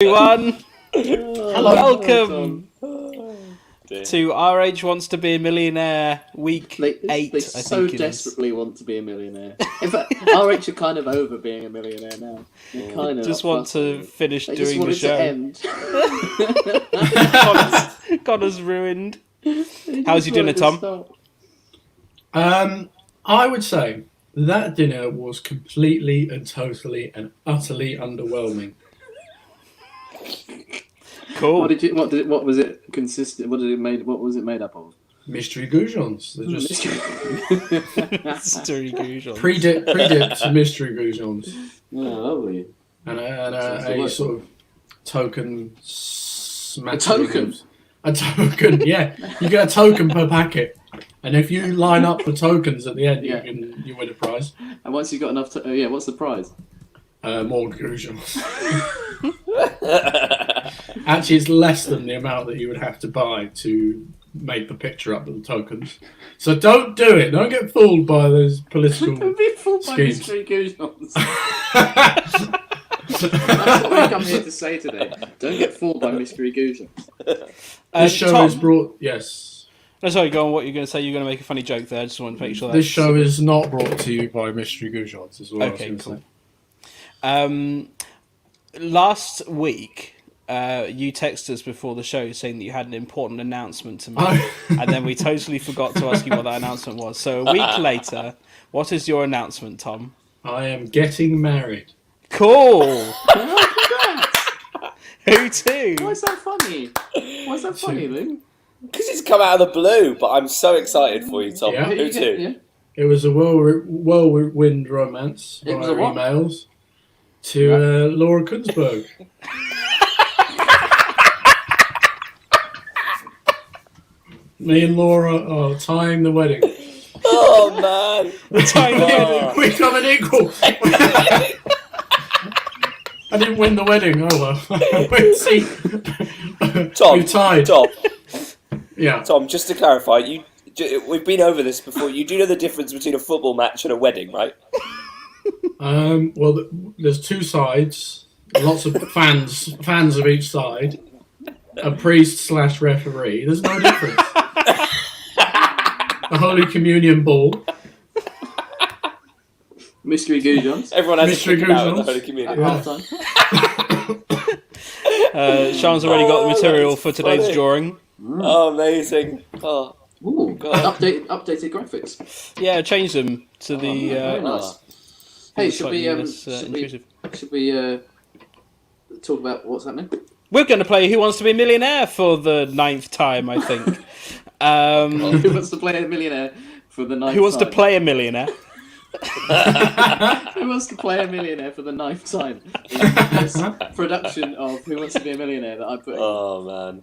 Everyone, welcome Dear. to RH Wants to Be a Millionaire Week 8. They I so think it desperately want to be a millionaire. In fact, RH are kind of over being a millionaire now. They kind of just want to finish they just doing want the it show. to end. Connor's ruined. How's your dinner, Tom? I would say that dinner was completely and totally and utterly underwhelming. Cool. What was it consistent? What was it made up of? Mystery goujons. They're just Mystery goujons. pre-dipped mystery goujons. Oh, lovely. And a sort of token smattering. A token? A token, yeah. You get a token per packet. And if you line up the tokens at the end, you win a prize. And once you've got enough, what's the prize? More goujons. Actually, it's less than the amount that you would have to buy to make the picture up with the tokens. So don't do it. Don't get fooled by those political Don't be fooled by schemes. mystery goujons. That's what we come here to say today. Don't get fooled by mystery goujons. This show Tom, is brought... Yes. No, sorry, go on. What you're going to say? You're going to make a funny joke there. I just want to make sure This show is not brought to you by mystery goujons, is what Okay, I was going to cool. say. Last week, you texted us before the show saying that you had an important announcement to make, and then we totally forgot to ask you what that announcement was. So a week later, what is your announcement, Tom? I am getting married. Cool! Congrats! Who to? Why is that funny? Why is that funny, Lou? Because it's come out of the blue, but I'm so excited for you, Tom. Yeah. Who to? Yeah. It was a whirlwind romance It was via a what? emails to Laura Kunzberg. Me and Laura are tying the wedding. Oh, man. We're tying the wedding. We come an equal. I didn't win the wedding. Oh well. We'll see. Tom, We tied. Tom, Yeah. Tom, just to clarify, we've been over this before. You do know the difference between a football match and a wedding, right? Well, there's two sides. Lots of fans of each side. A priest/referee. There's no difference. A Holy Communion ball. Mystery goujons. Everyone has Mystery to kick out in the goujons. Holy At Community. Yeah. half-time. Sean's already got the material that's for today's funny. drawing. Oh, amazing. Oh, Ooh, God. updated graphics. Yeah, change them to the... Very nice. Hey, should slightly we less, intrusive. talk about what's happening? We're going to play Who Wants to Be a Millionaire for the 9th time, I think. Who wants to play a millionaire for the ninth Who wants to time? play a millionaire? Who wants to play a millionaire for the ninth time? In this production of Who Wants to Be a Millionaire that I put in. Oh, man.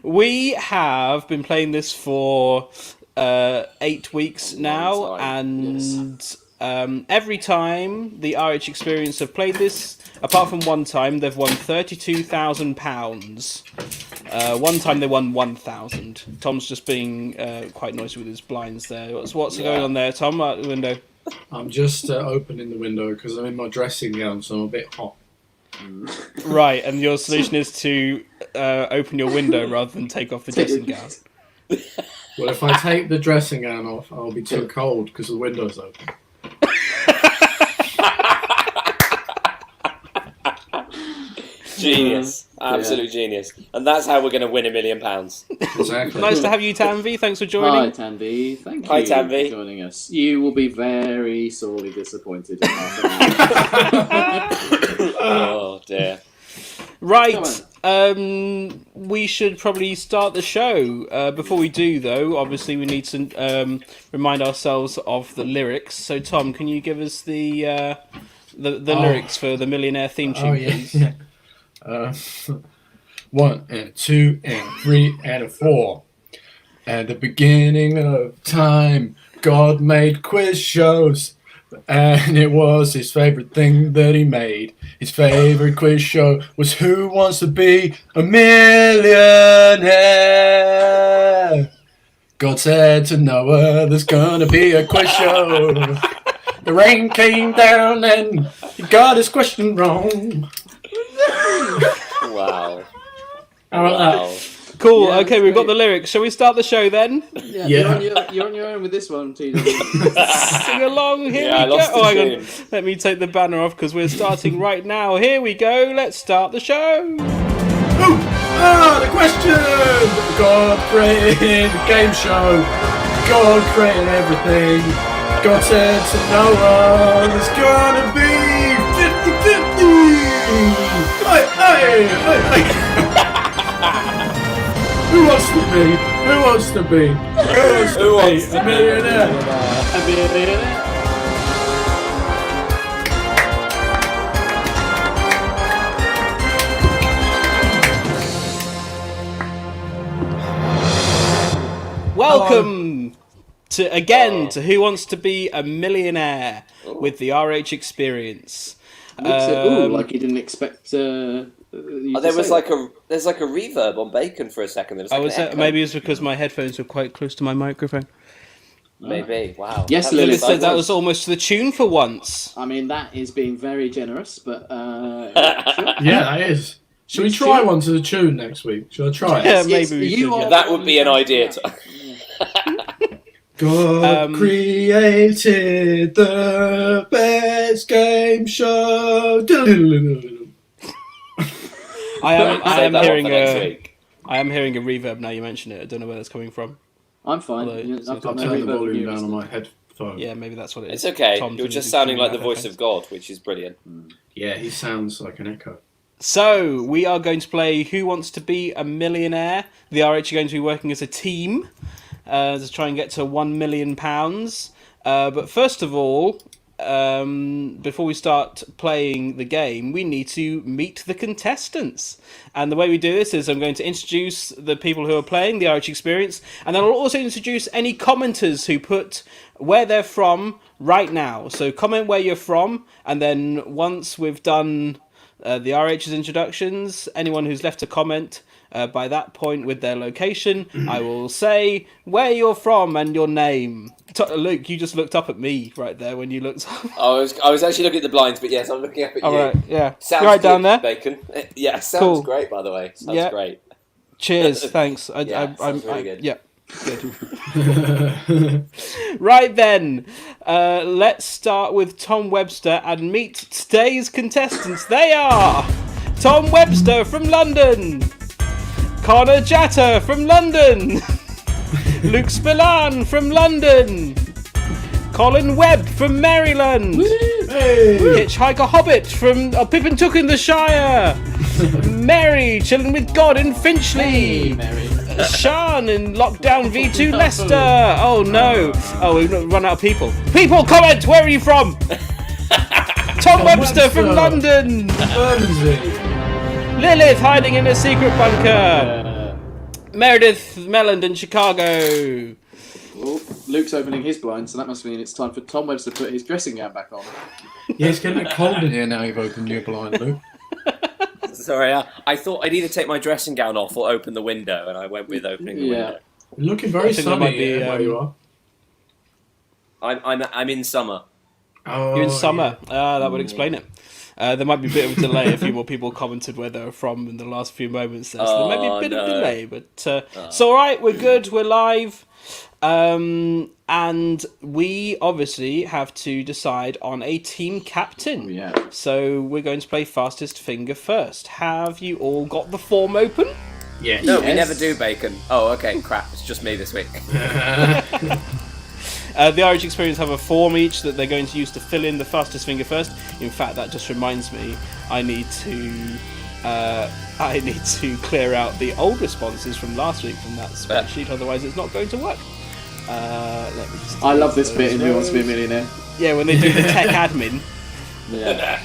We have been playing this for 8 weeks now, time, and every time the RH Experience have played this, apart from one time, they've won £32,000. One time they won 1,000. Tom's just being quite noisy with his blinds there. What's going on there, Tom, out the window? I'm just opening the window because I'm in my dressing gown, so I'm a bit hot. Right, and your solution is to open your window rather than take off the dressing gown. Well, if I take the dressing gown off, I'll be too cold because the window's open. Genius. Absolute genius. And that's how we're going to win £1 million. Exactly. Nice to have you, Tanvi. Thanks for Hi, joining. Tanvi. Thank Hi, you Tanvi. for joining us. You will be very sorely disappointed in half an hour. Oh, dear. Right, we should probably start the show. Before we do, though, obviously we need to remind ourselves of the lyrics. So, Tom, can you give us the lyrics for the Millionaire theme tune, please? Yeah. 1 and 2 and 3 and 4. At the beginning of time, God made quiz shows, and it was his favorite thing that he made. His favorite quiz show was Who Wants to Be a Millionaire? God said to Noah, there's gonna be a quiz show. The rain came down and he got his question wrong. Wow. How about Wow. Cool. Yeah, Okay, that's we've got great. the lyrics. Shall we start the show then? Yeah, Yeah. You're on your own with this one, TW. Sing along. Here Yeah, I we go. lost the Hang on. tune. Let me take the banner off because we're starting right now. Here we go. Let's start the show. the question! God created the game show. God created everything. God said to no one, it's gonna be 50-50. Hey. Who wants to be? Who wants to be? Who wants to be a millionaire? Welcome to Who Wants to Be a Millionaire with the RH Experience. Like he didn't expect. There's like a reverb on Bacon for a second. There was like an echo. Maybe it's because my headphones were quite close to my microphone. Maybe. Wow. Yes, That's Lily Lily exciting. said that was almost to the tune for once. I mean, that is being very generous, but sure. Yeah, that is. Should we try one to the tune next week? Should I try it? Yeah, Yes, maybe we you should. are- Yeah. That would be an idea. God created the best game show. I am Save that one hearing for next a week. reverb now you mention it. I don't know where that's coming from. I'm fine. Although, Yeah, it's I've I've got no Turn the reverb volume here. down on my headphone. Yeah, maybe that's what it is. It's okay. Tom's You're gonna just do sounding something like the about voice of headphones. God, which is brilliant. Yeah, he sounds like an echo. So, we are going to play Who Wants to Be a Millionaire. The RH are going to be working as a team to try and get to £1 million. But first of all, before we start playing the game, we need to meet the contestants. And the way we do this is I'm going to introduce the people who are playing, the RH Experience, and then I'll also introduce any commenters who put where they're from right now. So comment where you're from, and then once we've done the RH's introductions, anyone who's left a comment by that point with their location, I will say where you're from and your name. Luke, you just looked up at me right there when you looked up. I was actually looking at the blinds, but yes, I'm looking up at All you. right, yeah. Sounds You're right good, down there. Bacon. Yeah, sounds Cool. great, by the way. Sounds Yeah. great. Cheers, thanks. Sounds really good. Yeah, good. Right then, let's start with Tom Webster and meet today's contestants. They are Tom Webster from London, Conor Jatter from London, Luke Spillane from London, Colin Webb from Maryland, Hey! Hitchhiker Hobbit from Pip and Took in the Shire, Mary chilling with God in Finchley, Sean in Lockdown V2 Leicester. Oh no! Oh, we've run out of people. People, comment. Where are you from? Tom Webster from London. Bermondsey. Lilith hiding in a secret bunker. Meredith Melland in Chicago. Oh, Luke's opening his blind, so that must mean it's time for Tom Webster to put his dressing gown back on. Yeah, it's getting a bit cold in here now you've opened your blind, Luke. Sorry, I thought I'd either take my dressing gown off or open the window, and I went with opening the window. You're looking very I think that sunny might be, here where you are. I'm in summer. Oh, You're in summer. That would explain it. There might be a bit of a delay. A few more people commented where they were from in the last few moments there, so there might be a bit of delay, but it's all right. We're good. We're live. And we obviously have to decide on a team captain. Yeah. So we're going to play fastest finger first. Have you all got the form open? Yeah. No, we Yes. never do bacon. Oh, okay, crap. It's just me this week. The RH Experience have a form each that they're going to use to fill in the fastest finger first. In fact, that just reminds me, I need to clear out the old responses from last week from that spreadsheet. Otherwise, it's not going to work. Let me just I love this bit in Who Wants to Be a Millionaire. Yeah, when they do the tech admin. Yeah.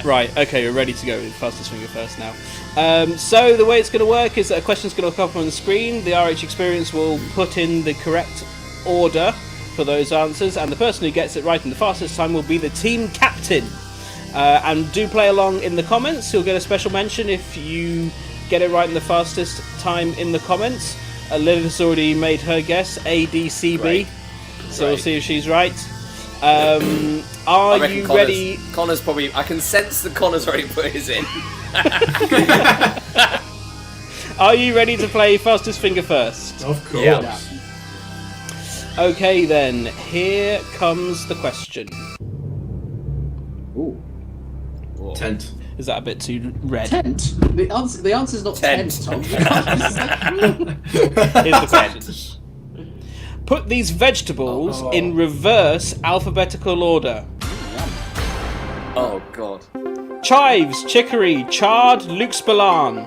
Right, okay, we're ready to go with fastest finger first now. So the way it's going to work is that a question's going to come up on the screen. The RH Experience will put in the correct order for those answers, and the person who gets it right in the fastest time will be the team captain. And do play along in the comments. You'll get a special mention if you get it right in the fastest time in the comments. Lilith's already made her guess, ADCB. Great. So we'll see if she's right. Are reckon you Connor's, ready? Connor's probably. I can sense that Connor's already put his in. Are you ready to play Fastest Finger First? Of course. Yeah. Okay then, here comes the question. Ooh. Tent. Is that a bit too red? Tent? The answer's not Tent. tent, Tom. You can't just say, Here's the question. Put these vegetables in reverse alphabetical order. Oh God. Chives, chicory, chard, Luke Spillane.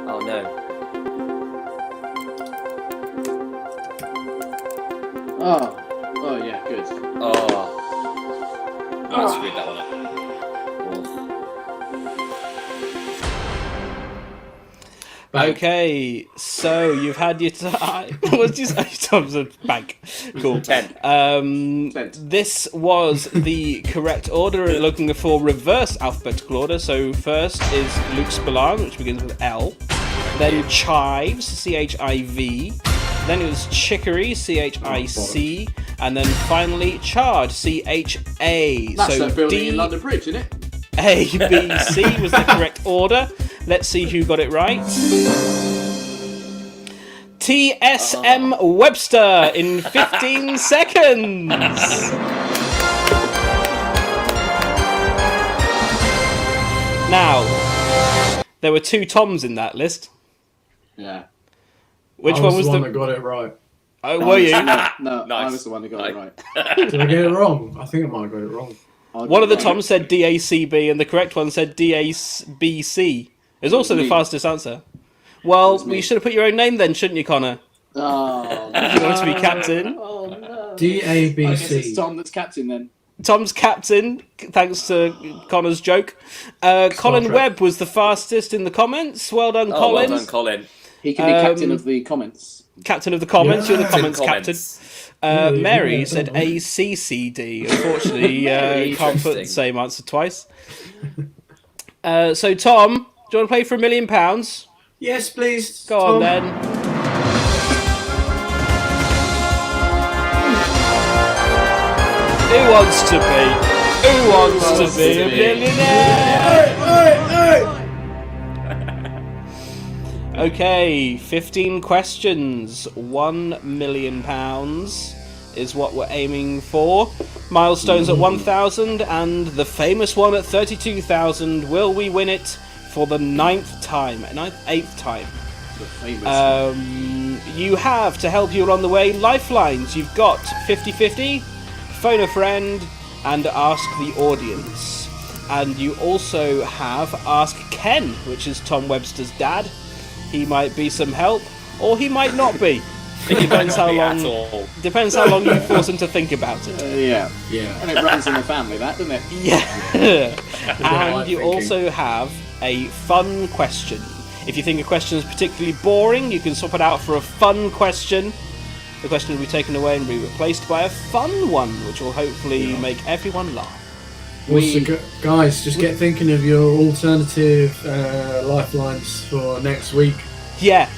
Oh no. Oh yeah, good. Oh. I screwed that one up. Okay, so you've had your time. What did you say? Tom's a bank. Cool. 10. This was the correct order. Looking for reverse alphabetical order. So first is Luke Spillane, which begins with L. Then chives, C-H-I-V. Then it was chicory, C-H-I-C. And then finally chard, C-H-A. That's so that building D, in London Bridge, isn't it? A, B, C was the correct order. Let's see who got it right. T.S.M. Webster in 15 seconds. Now, there were two Toms in that list. Yeah. Which I one was the one the... that got it right? Oh, were you? No, Nice. I was the one that got it right. Did I get it wrong? I think I might have got it wrong. One of the Toms said D-A-C-B and the correct one said D-A-B-C. It's also the me. fastest answer. Well, me. you should have put your own name then, shouldn't you, Connor? Oh, If you want to be captain. Oh no. I guess D-A-B-C. it's Tom that's captain then. Tom's captain, thanks to Connor's joke. Colin Trek. Webb was the fastest in the comments. Well done, Oh, Colin. well done, Colin. He can be captain of the comments. Captain of the comments. Yeah. You're the comments captain. Mary yeah, said yeah. ACCD. Unfortunately, can't put the Interesting. same answer twice. So, Tom, do you want to play for £1 million? Yes, please. Go Tom. on then. Who wants to be? Who wants to be a millionaire? Okay, 15 questions. £1 million is what we're aiming for. Milestones at 1,000 and the famous one at 32,000. Will we win it for the 8th time? The famous You have, to help you along the way, lifelines. You've got 50-50, phone a friend, and ask the audience. And you also have Ask Ken, which is Tom Webster's dad. He might be some help, or he might not be. It depends how long. At all. Depends how long you force him to think about it. yeah. Yeah. And it runs in the family, that, doesn't it? Yeah. And like you thinking. also have a fun question. If you think a question is particularly boring, you can swap it out for a fun question. The question will be taken away and be replaced by a fun one, which will hopefully make everyone laugh. Also, guys, just get thinking of your alternative lifelines for next week. Yeah.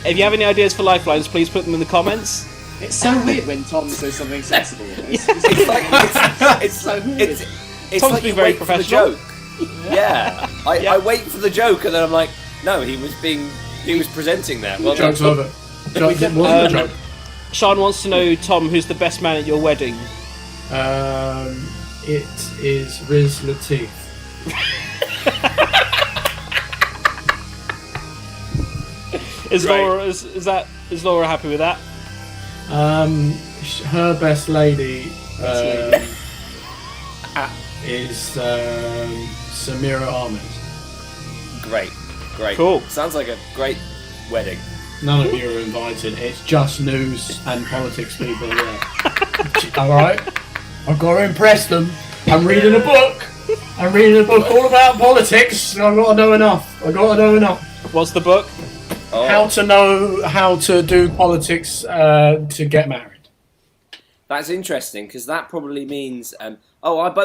If you have any ideas for lifelines, please put them in the comments. It's so weird when Tom says something sensible. It's so weird. It's Tom's like being you very wait for the professional. joke. Yeah. I wait for the joke and then I'm like, no, he was presenting that. Well, Joke's over. Joke, it wasn't a joke. Sean wants to know, Tom, who's the best man at your wedding? It is Riz Latif. Is Right. Laura is Laura happy with that? Her best lady is Samira Ahmed. Great. Cool. Sounds like a great wedding. None of you are invited. It's just news and politics people there. Alright? I've got to impress them. I'm reading a book all about politics. I've got to know enough. What's the book? Oh, How to know how to do politics to get married. that's interesting because that probably means. By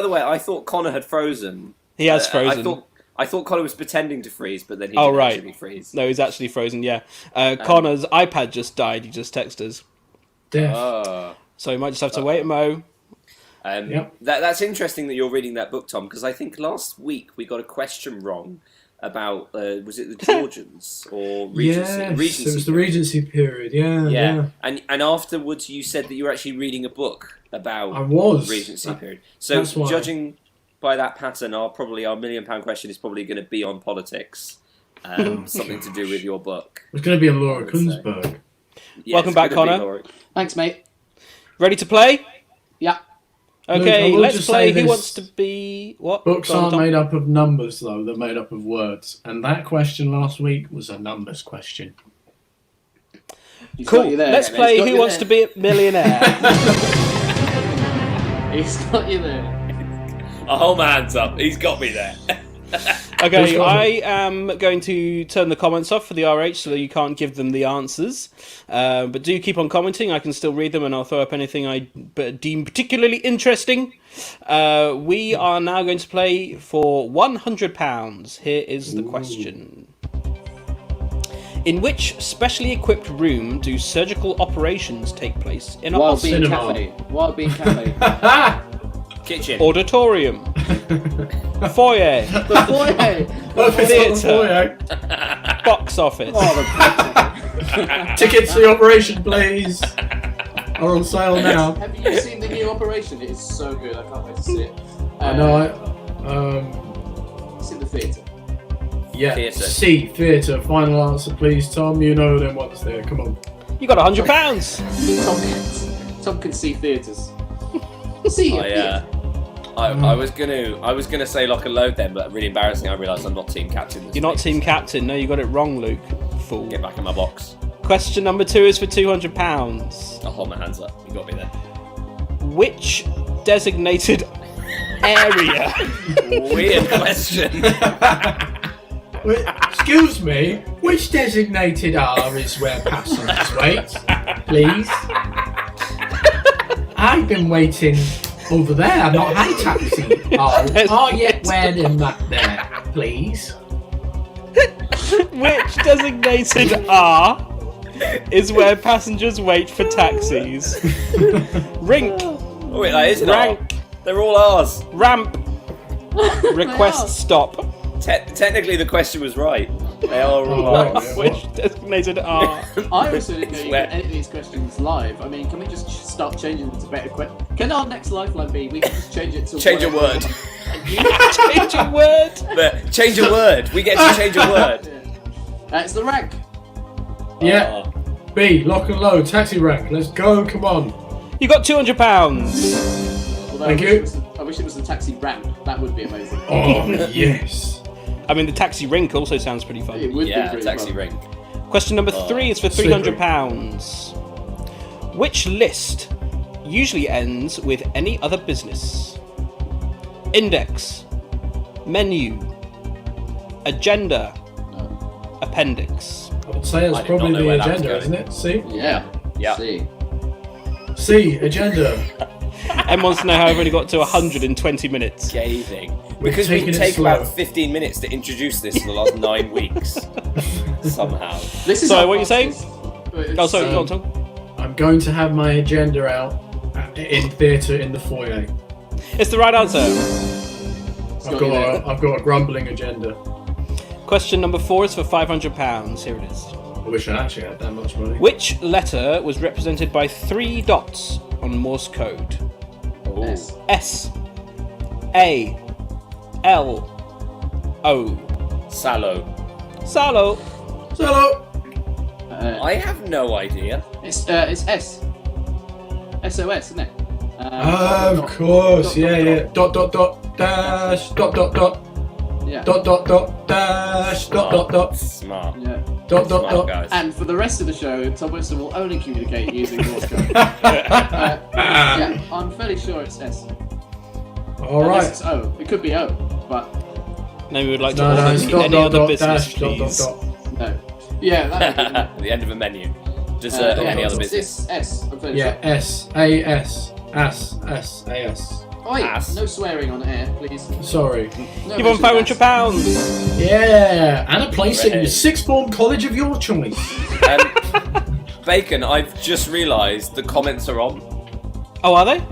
the way, I thought Connor had frozen. He has frozen. I thought Connor was pretending to freeze, but then he Oh, didn't right. actually freeze. No, he's actually frozen, yeah. Connor's iPad just died, he just texted us. Death. So you might just have to wait, Mo. Yep. That's interesting that you're reading that book, Tom, because I think last week we got a question wrong about was it the Georgians or Regency? Yes, Regency it was the period. Regency period. Yeah. And afterwards you said that you were actually reading a book about I was. Regency period. So that's why. judging by that pattern, our £1 million question is probably going to be on politics, something to do with your book. It was going to be a Laura Kunzberg. Yeah, Welcome it's back, gonna be Connor. Laura. Thanks, mate. Ready to play? Yeah. Okay, Luke, I will let's just play say Who this. Wants to Be... What? Books Go on, aren't Tom. made up of numbers, though. They're made up of words. And that question last week was a numbers question. He's Cool. got you there. Let's He's play got Who you Wants to there. Be a Millionaire. He's got you there. I'll hold my hands up. He's got me there. Okay, Who's got I am going to turn the comments off for the RH so that you can't give them the answers. But do keep on commenting. I can still read them and I'll throw up anything I deem particularly interesting. We are now going to play for £100. Here is the question. In which specially equipped room do surgical operations take place in a Wild Bean Cinema. Cafe. Wild Bean Cafe. Kitchen. auditorium? Foyer? The foyer. Theatre. Box office? Oh, Tickets to the operation, please. Are on sale now. Have you seen the new operation? It is so good. I can't wait to see it. I know. It's in the theatre. Yeah. Theatre. C, theatre. Final answer, please, Tom. You know them ones there. Come on. You got £100. Tom can see theatres. See it. I was gonna say Lock and Load then, but really embarrassing. I realised I'm not team captain. this You're not week. team captain. No, you got it wrong, Luke. Fool. Get back in my box. Question number 2 is for £200. I'll hold my hands up. You got me there. Which designated area? Weird question. Wait, excuse me, which designated R is where passengers wait? Please? I've been waiting over there. I've not had a taxi. Oh, yet wearing that there, please? Which designated R is where passengers wait for taxis? Rink, Oh wait, that is an R. rank, They're all R's. ramp, request are. stop. Technically, the question was right. They are all Oh, R's. yeah. Which designated R? I also didn't know you Swear. could edit these questions live. I mean, can we just start changing them to better questions? Can our next lifeline be we can just change it to Change a whatever- word. Change a word. Change a word. We get to change a word. Yeah. It's the rank. Yeah. Oh. B, lock and load, taxi rank. Let's go, come on. You got £200. Although Thank I you. wish it was the taxi ramp. That would be amazing. Oh, yes. I mean, the taxi rink also sounds pretty It fun. would Yeah, be pretty taxi fun. ring. Question number 3 is for slippery. £300. Which list usually ends with any other business? Index, menu, agenda, appendix. I would say it's I did probably not know the where that was agenda, going. isn't it? C? Yeah. Yeah. See. C, agenda. Em wants to know how I've only got to 120 minutes. Scathing. Because we taking it take slow. about 15 minutes to introduce this for the last 9 weeks. Somehow. This is Sorry, how what are you saying? fast this- Oh, sorry, it's, go on, Tom. I'm going to have my agenda out in theatre in the foyer. It's the right answer. I've got a grumbling agenda. Question number 4 is for £500. Here it is. I wish I actually had that much money. Which letter was represented by 3 dots on Morse code? Ooh. S. S, A, L, O. Sallow. Salo. Hello. I have no idea. It's S. SOS, isn't it? Of course, yeah. Dot, dash, dot, Yeah. dot, dash, dot, Smart. Yeah. dot, Smart guys. And for the rest of the show, Tom Webster will only communicate using Morse code. Yeah, I'm fairly sure it's S. All Unless right. it's O. It could be O, but No, we would like to No, order it's any other dot, business, dash, please. dot. no. Yeah, that would be. The end of a menu. Just Yeah, any other it's business. S. I'm fairly Yeah, sure. S, A, S, S, A, S. Oh, wait, Ass. no swearing on air, please. Sorry. No You've won mention of £500. Yeah, and a place in the Red. sixth form college of your choice. Bacon, I've just realised the comments are on. Oh, are they?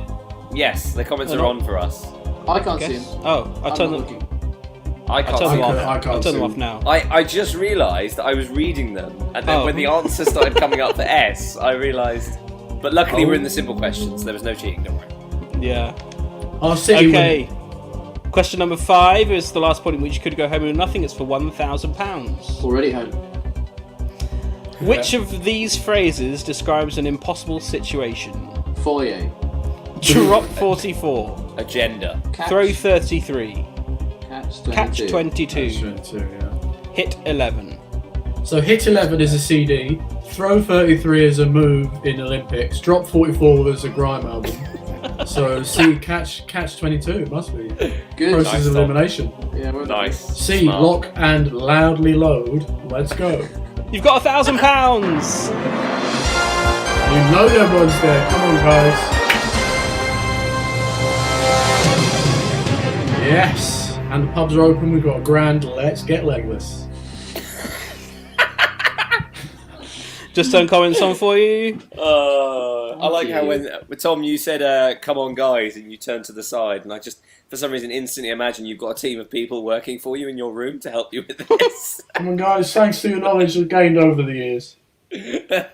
Yes, the comments are on for us. I can't see Guess. him. Oh, I'll turn them. Looking. I I'll can't turn see them off. them. I can't I'll turn them see off them. now. I just realised that I was reading them, and then Oh. when the answers started coming up for S, I realised. But luckily, we're in the simple questions. There was no cheating. Don't worry. Yeah. Our city Okay. Question number 5 is the last point in which you could go home with nothing. It's for £1,000. Already home. Which of these phrases describes an impossible situation? Foyer. Drop 44. Agenda. Catch. Throw 33. Catch 22. Catch That's 22. 22, yeah. Hit 11. So Hit 11 is a CD, Throw 33 is a move in Olympics, Drop 44 was a grime album. So C, Catch 22, it must be. Good. Process Nice, of Tom. elimination. Yeah, we're Nice. C, Smart. Lock and Loudly Load. Let's go. You've got £1,000. You know everyone's there. Come on, guys. Yes. And the pubs are open. We've got a grand Let's Get Legless. Just turn comments on for you. I like how you. when Tom, you said, "Come on, guys," and you turned to the side, and I just, for some reason, instantly imagine you've got a team of people working for you in your room to help you with this. Come on, guys. Thanks to your knowledge you've gained over the years. That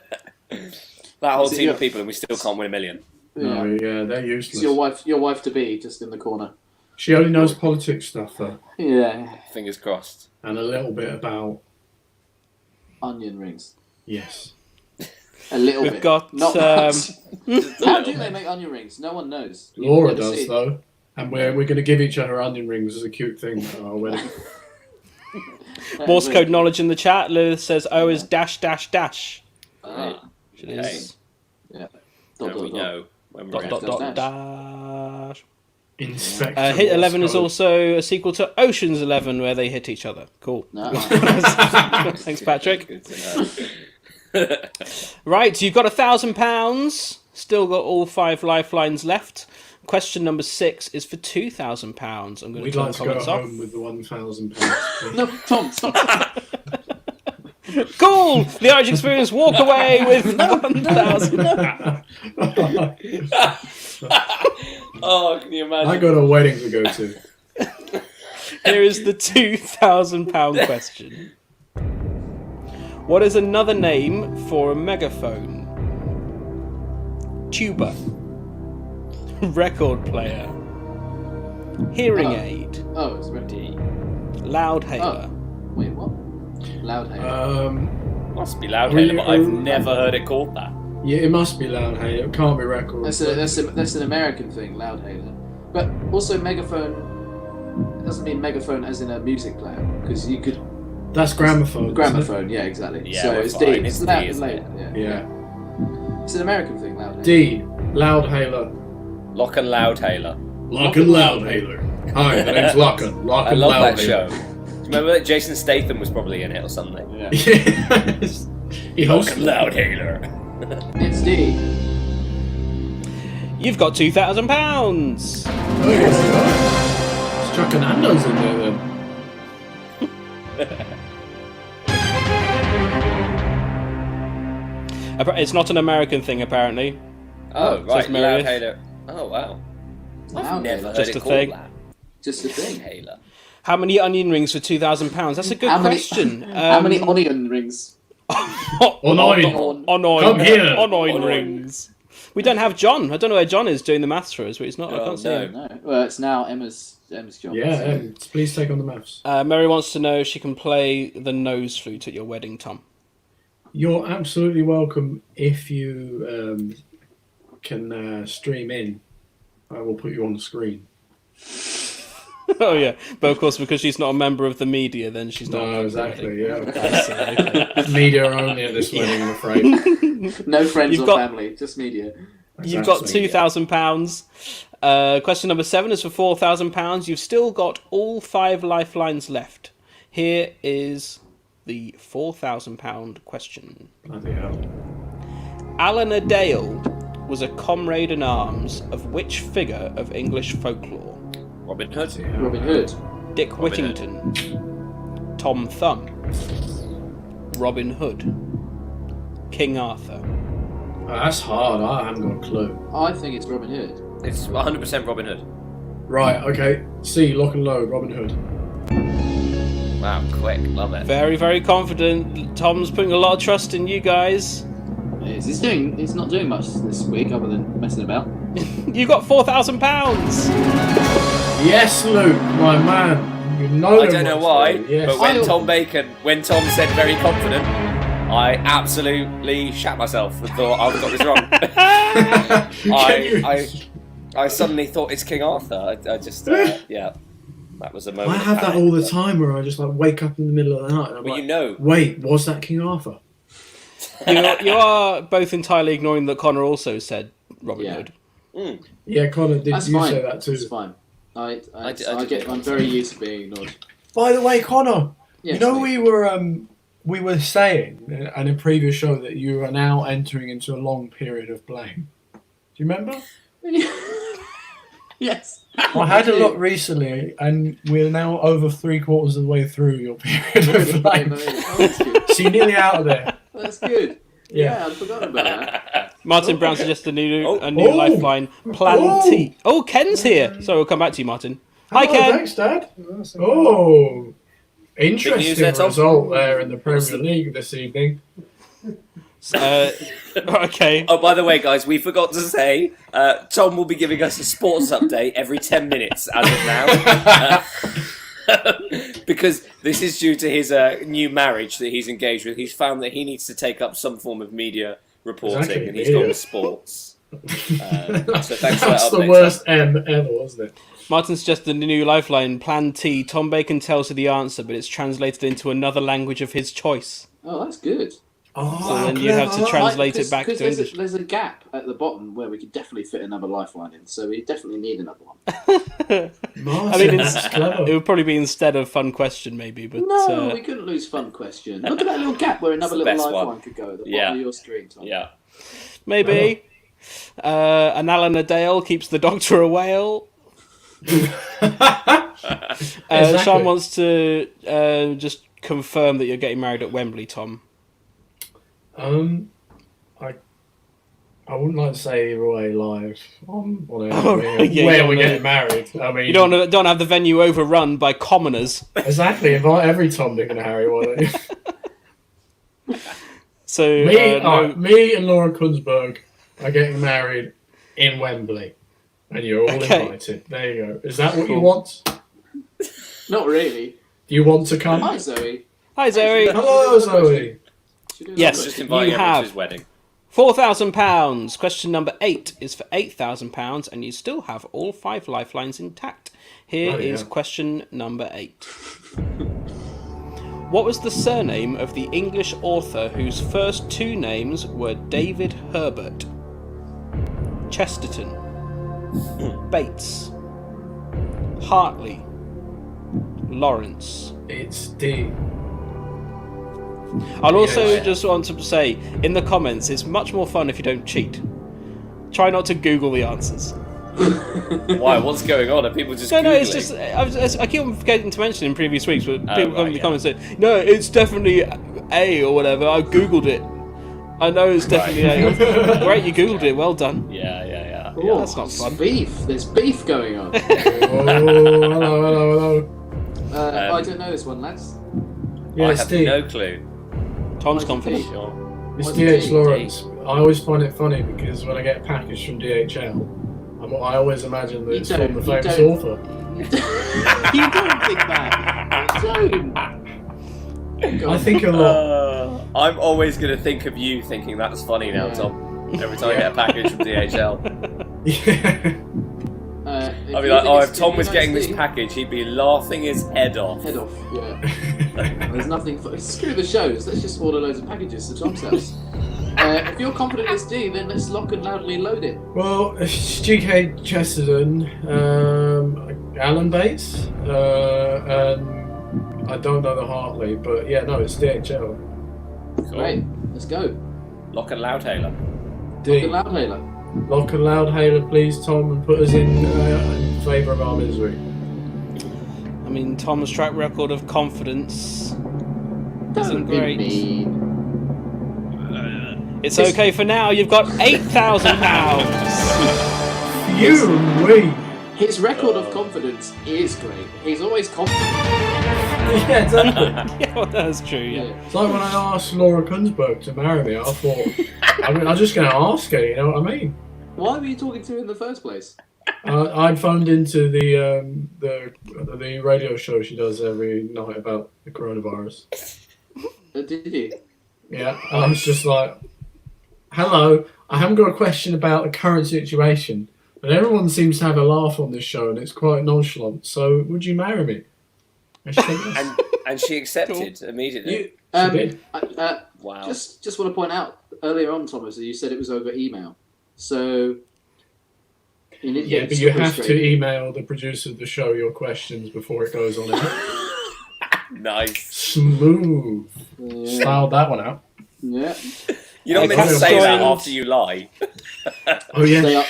whole Is it team your- of people, and we still can't win $1 million. No, yeah, they're It's useless. your wife to be just in the corner. She only knows politics stuff, though. Yeah. Fingers crossed. And a little bit about... Onion rings. Yes. A little We've bit. got, Not um, much. How do they make onion rings? No one knows. You've Laura never does, seen. though. And we're going to give each other onion rings as a cute thing at our wedding. Morse code knowledge in the chat. Lilith says O is dash dash dash. Ah, Which it is Yeah. now we know when we're dot in. dot Dash. dot dash. Inspector Hit Morse 11 is code. also a sequel to Ocean's 11 where they hit each other. Cool. No. Thanks, Patrick. Good to know. Right, you've got £1,000. Still got all 5 lifelines left. Question number 6 is for £2,000. I'm going to We'd turn like the to go comments off. home with the £1,000. No, Tom, stop. Cool! The Irish Experience walk away with 1,000. Oh, can you imagine? I got a wedding to go to. Here is the £2,000 question. What is another name for a megaphone? Tuba. Record player. Hearing aid. Oh, it's ready. Loudhailer. Wait, what? Loud hail. Must be loud, Really? but I've never heard it called that. Yeah, it must be loud, hey. It can't be record. That's an American thing, loud hailer. But also megaphone. It doesn't mean megaphone as in a music player, because you could That's gramophone. isn't it? gramophone. Yeah, exactly. Yeah, so we're it's fine. D. It's loud, D, isn't it? yeah. Yeah. It's an American thing, loud hailer. D. Loudhailer. Lock and Loudhailer. Lock and Loudhailer. Hi, my name's Locken. Lock I and love that Loudhailer. show. Do you remember that Jason Statham was probably in it or something? Yeah. Yes. He Lock hosted and Loudhailer. It's D. You've got £2,000. Oh, yes. It's chucking Nando's in there then. It's not an American thing, apparently. Oh, right, Says Meredith. Loudhailer. Oh, wow. I've Loud never hailer. heard Just it a called thing. that. Just a thing. Hailer. How many onion rings for £2,000? That's a good How many- question. How many onion rings? Onion. Onion. Come here. Onion rings. We don't have John. I don't know where John is doing the maths for us, but he's not. I Oh, can't see no. him. No. Well, it's now Emma's job. Yeah, so- please take on the maths. Mary wants to know if she can play the nose flute at your wedding, Tom. You're absolutely welcome if you can stream in. I will put you on the screen. Oh yeah, but of course because she's not a member of the media, then she's not. No, exactly, yeah. I see, okay. Media only at this wedding, I'm afraid. No friends You've or got- family, just media. You've got Exactly. £2,000. Question number 7 is for £4,000. You've still got all 5 lifelines left. Here is the £4,000 question. Bloody hell. Alan a Dale was a comrade in arms of which figure of English folklore? Robin Hood. Yeah. Robin Hood. Dick Robin Hood. Whittington, Tom Thumb, Robin Hood, King Arthur? That's hard. I haven't got a clue. I think it's Robin Hood. It's 100% Robin Hood. Right. Okay. C. Lock and load. Robin Hood. Wow, quick, love it. Very, very confident. Tom's putting a lot of trust in you guys. He's not doing much this week other than messing about. You got £4,000. Yes, Luke, my man. You know. I don't know why, Yes. but when Tom said very confident, I absolutely shat myself and thought I've got this wrong. I suddenly thought it's King Arthur. I just, yeah, that was a moment. I of have that panic. all the time where I just like wake up in the middle of the night and I'm Well, like, you know. wait, was that King Arthur? You are both entirely ignoring that Connor also said Robin Yeah. Hood. Yeah, Connor, did That's you fine. say that too? It's fine. I I'm very used to being ignored. By the way, Connor, Yes, you know mate. we were saying in a previous show that you are now entering into a long period of blame. Do you remember? Yes. I had a look recently, and we're now over 3/4 of the way through your period of blame. Oh, that's good. So you're nearly out of there. That's good. Yeah. Yeah, I'd forgotten about that. Martin Brown suggests a new Oh. lifeline. Plan Oh. T. Oh, Ken's here. So we'll come back to you, Martin. Hi, Hello, Ken. thanks, Dad. Oh, interesting there, Tom. result there in the Premier League this evening. Okay. Oh, by the way, guys, we forgot to say Tom will be giving us a sports update every 10 minutes as of now. Because this is due to his new marriage that he's engaged with. He's found that he needs to take up some form of media reporting, Exactly, and he's media. gone with sports. So thanks for that That's the update, worst M ever, wasn't it? Martin suggested a new lifeline. Plan T. Tom Bacon tells you the answer, but it's translated into another language of his choice. Oh, that's good. Oh, So then you have to clever. translate it back to there's English. there's a gap at the bottom where we could definitely fit another lifeline in, so we definitely need another one. Martin, I mean, that's clever. it would probably be instead of fun question, maybe. But No, we couldn't lose fun question. Look at that little gap where another the little best lifeline one. could go at the Yeah. bottom of your screen, Tom. Yeah. maybe. An Alan Adale keeps the doctor a whale. Exactly. Sean wants to just confirm that you're getting married at Wembley, Tom. I wouldn't like to say either way live on air Oh, where yeah, we're yeah. getting married. I mean, You don't have the venue overrun by commoners. exactly. Invite every Tom, Dick, and Harry. Why don't you? So Me and Laura Kunzberg are getting married in Wembley, and you're all Okay. invited. There you go. Is that what you Cool. want? Not really. Do you want to come? Hi, Zoe. Hi, Zoe. Hello, Zoe. Should do Yes. another Just question. inviting You everyone have- to his wedding. £4,000. Question number 8 is for £8,000, and you still have all 5 lifelines intact. Here Bloody is hell. question number 8. What was the surname of the English author whose first 2 names were David Herbert? Chesterton, Bates, Hartley, Lawrence. It's D. I'll also Yeah. just want to say, in the comments, it's much more fun if you don't cheat. Try not to Google the answers. Why? What's going on? Are people just No, it's Googling? just I keep on forgetting to mention in previous weeks, but people come right, in the yeah. comments and say, no, it's definitely A or whatever. I googled it. I know it's definitely A. Great, you googled it. Well done. Yeah. Oh, that's not fun. Beef. There's beef going on. Oh, hello. I don't know this one, lads. Yeah, I it's have D. no clue. Tom's Why confident. is it Sure. It's What's DH D? Lawrence. I always find it funny because when I get a package from DHL, I always imagine that You it's don't- from the you famous don't. author. You don't think that. You don't. I think a lot. I'm always going to think of you thinking that's funny now, Yeah. Tom. Every time I get a package from DHL. Yeah. I'll be like, oh, if Tom was getting this package, he'd be laughing his head off. Head off, yeah. There's nothing for. Screw the shows. Let's just order loads of packages to Tom's house. If you're confident it's D, then let's lock and loudly load it. Well, it's G.K. Chesterton, Alan Bates, and I don't know the Hartley, but yeah, no, it's DHL. Cool. Great, let's go. Lock and Loudhailer. Lock D. and loudhailer. Lock and Loudhailer, please, Tom, and put us in favour of our misery. I mean, Tom's track record of confidence isn't Don't be great. mean. It's okay for now. You've got £8,000. You wait. His record of confidence is great. He's always confident. Yeah, exactly. Yeah, well, that's true. Yeah. It's like when I asked Laura Kunzberg to marry me, I thought, I'm just going to ask her, you know what I mean? Why were you talking to her in the first place? I phoned into the radio show she does every night about the coronavirus. Did you? Yeah, I was just like, hello, I haven't got a question about the current situation, but everyone seems to have a laugh on this show and it's quite nonchalant, so would you marry me? And she said yes. And she accepted immediately. She did. Wow. Just want to point out, earlier on, Thomas, you said it was over email. So... You need to Yeah, get but you story have straight. to email the producer of the show your questions before it goes on air. Nice. Smooth. Yeah. Styled that one out. Yeah. You're not Hey, meant to Pat's say that joined. after you lie. Oh yeah.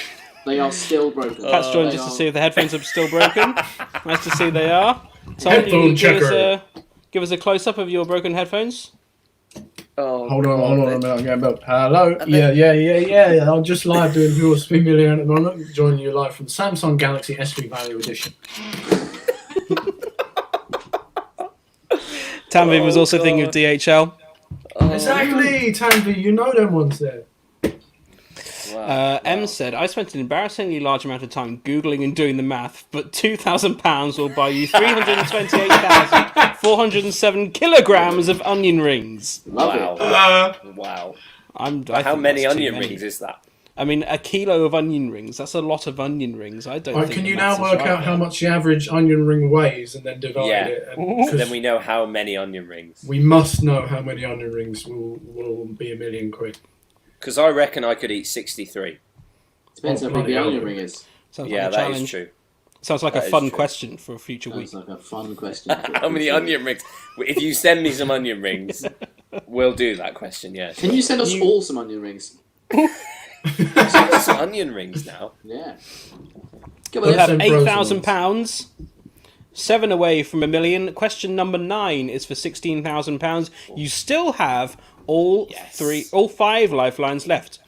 They are still broken. Pat's joined They just to are- see if the headphones are still broken. Nice to see they are. Tom, Headphone you checker. give us a close-up of your broken headphones. Oh, Hold on a minute. I'm getting up. Hello. And then- Yeah. I'm just live doing Who Wants to Be Millionaire at the moment. Joining you live from Samsung Galaxy S3 Value Edition. Tanvi was also God. thinking of DHL. Exactly, Tanvi. You know them ones there. Wow. M said, I spent an embarrassingly large amount of time Googling and doing the math, but £2,000 will buy you 328,407 kilograms of onion rings. Love Wow. it. Wow. I How think many that's too onion many. rings is that? I mean, a kilo of onion rings, that's a lot of onion rings. I don't Right, think can the you maths now is work right out how there. much the average onion ring weighs and then divide Yeah. it? So then we know how many onion rings. we must know how many onion rings will be £1 million. Because I reckon I could eat 63. Depends Oh, how big the bloody onion hell. ring is. Sounds Yeah, like a that challenge. is true. Sounds like That a is fun true. question for a future week. Sounds like a fun question. How many onion rings? If you send me some onion rings, we'll do that question, yeah. Can you send us all some onion rings? Send us some onion rings now. Yeah. Come We'll on, have Some frozen £8,000. 7 away from $1 million. Question number 9 is for £16,000. You still have all Yes. 5 lifelines left.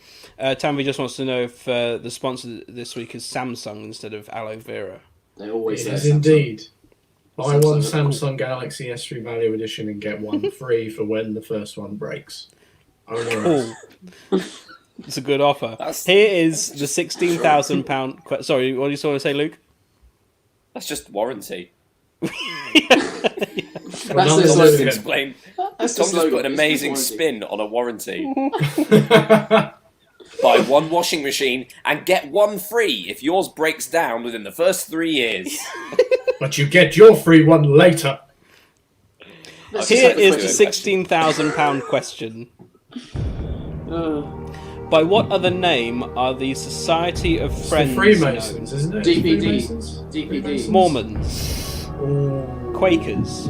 Tanvi just wants to know if the sponsor this week is Samsung instead of aloe vera. They always It say is Samsung. indeed. Buy one Samsung. Samsung Galaxy S3 Value Edition and get one free for when the first one breaks. Only once. Oh, it's a good offer. That's- Here is the £16,000. Sorry, what do you want to say, Luke? That's just warranty. That's the Another Tom just slogan. explained. That's the Tom just slogan. put an It's amazing warranty. spin on a warranty. Buy one washing machine and get one free if yours breaks down within the first 3 years. But you get your free one later. That's Here just like is a the question. £16,000 question. By what other name are the Society of It's Friends the Freemasons, isn't it? DPD. Freemasons? DPD. Freemasons? Mormons, Ooh. Quakers,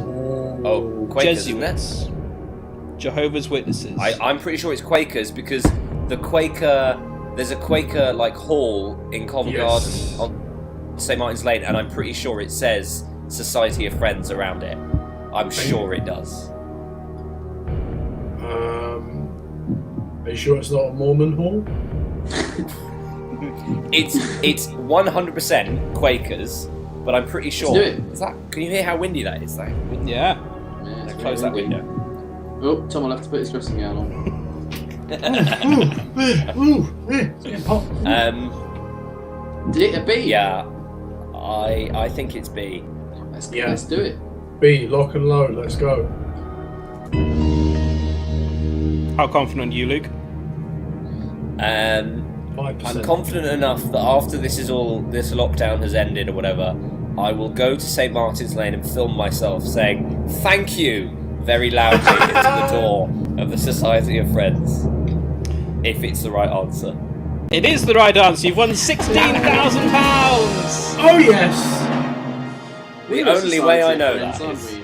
Oh, Quakers, isn't it? Jesuits, Jehovah's Witnesses. I'm pretty sure it's Quakers because the Quaker, there's a Quaker like hall in Covent Yes. Garden on St Martin's Lane, and I'm pretty sure it says Society of Friends around it. I'm sure it does. Are you sure it's not a Mormon hall? It's 100% Quakers, but I'm pretty sure. do it. Is that? Can you hear how windy that is? Though? Yeah. Yeah, it's Close that very windy. window. Oh, Tom will have to put his dressing gown on. It's getting hot. Did it a B? Yeah, I think it's B. Yeah. Let's do it. B, lock and load, let's go. How confident are you, Luke? 5%. I'm confident enough that after this lockdown has ended or whatever, I will go to St Martin's Lane and film myself saying "thank you" very loudly into the door of the Society of Friends. If it's the right answer. It is the right answer. You've won £16,000. Oh yes! The We're a only way I society know of friends, that aren't is we?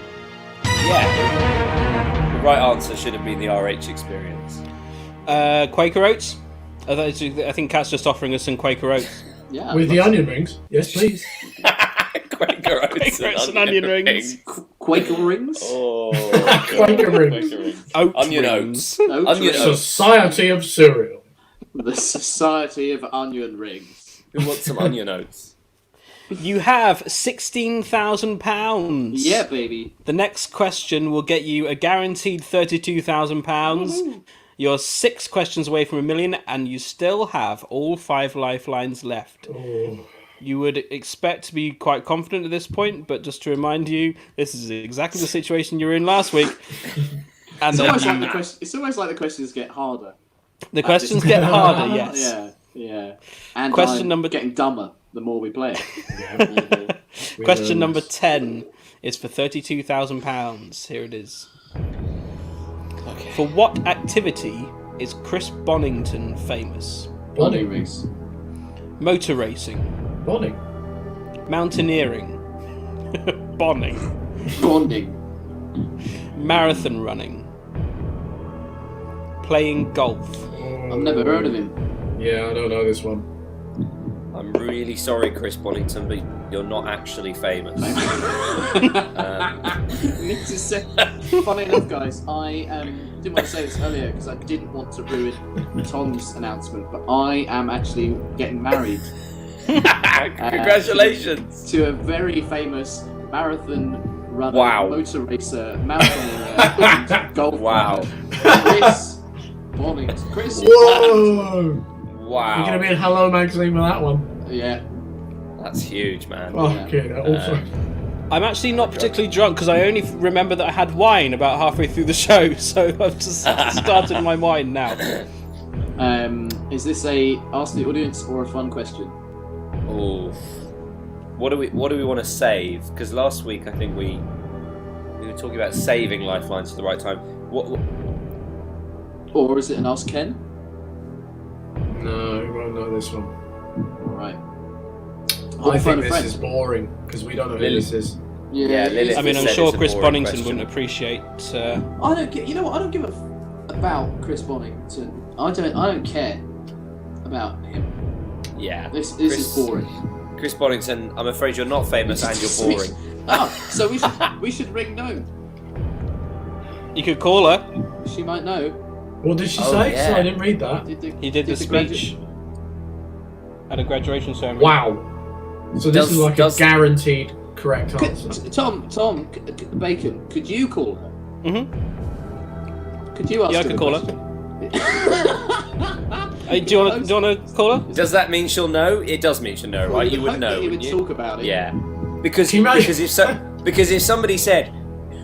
yeah. The right answer should have been the RH experience. Quaker Oats. I think Kat's just offering us some Quaker Oats. Yeah. With the onion rings? Yes, please. Quaker Oats Quaker Oats and onion rings. Quaker rings. Oh, Quaker rings. Quaker rings. Oat Onion rings. oats. Oat Onion rings. oats. Society of Cereal. The Society of Onion Rings. Who wants some onion oats? You have £16,000. Yeah, baby. The next question will get you a guaranteed £32,000. You're 6 questions away from $1 million, and you still have all 5 lifelines left. Oh. You would expect to be quite confident at this point, but just to remind you, this is exactly the situation you were in last week. And It's almost like the questions get harder. the questions get harder, yes. Yeah. And Question number- getting dumber the more we play it. Question number 10 is for £32,000. Here it is. Okay. For what activity is Chris Bonington famous? Onion rings. Motor racing, Bonnie. mountaineering, bonning, Bonding. marathon running, playing golf. I've never heard of him. Yeah, I don't know this one. I'm really sorry, Chris Bonington, but you're not actually famous. Need to say, funny enough, guys, I didn't want to say this earlier because I didn't want to ruin Tom's announcement, but I am actually getting married Congratulations! to a very famous marathon runner, Wow. motor racer, mountaineer, and golf Wow. player, Chris Bonington. Chris, Whoa! Wow. You're gonna be in Hello Magazine with that one. yeah. That's huge, man. Okay, also. I'm actually not particularly drunk because I only remember that I had wine about halfway through the show, so I've just started my wine now. Is this a ask the audience or a fun question? Oh. What do we want to save? Because last week I think we were talking about saving lifelines at the right time. What Or is it an ask Ken? No, you won't know this one. Right. I phone think a this friend. is boring because we don't know who Lily. this is. Yeah, Lily. I mean, I'm said sure it's a Chris boring Bonington question. wouldn't appreciate. I don't get. You know what? I don't give about Chris Bonington. I don't care about him. Yeah. This Chris- is boring. Chris Bonington, I'm afraid you're not famous and you're boring. So we should ring no. You could call her. She might know. What did she Oh, say? yeah. So I didn't read that. He did the speech at a graduation ceremony. Wow. So this is like does- a guaranteed correct answer. Tom, Bacon, could you call her? Mhm. Could you ask Yeah, I her could the call her. question? Hey, do you want to call her? Does that mean she'll know? It does mean she'll know, right? You'd You would hope know, that he would wouldn't you? talk about it. Yeah. Because He might- because if somebody said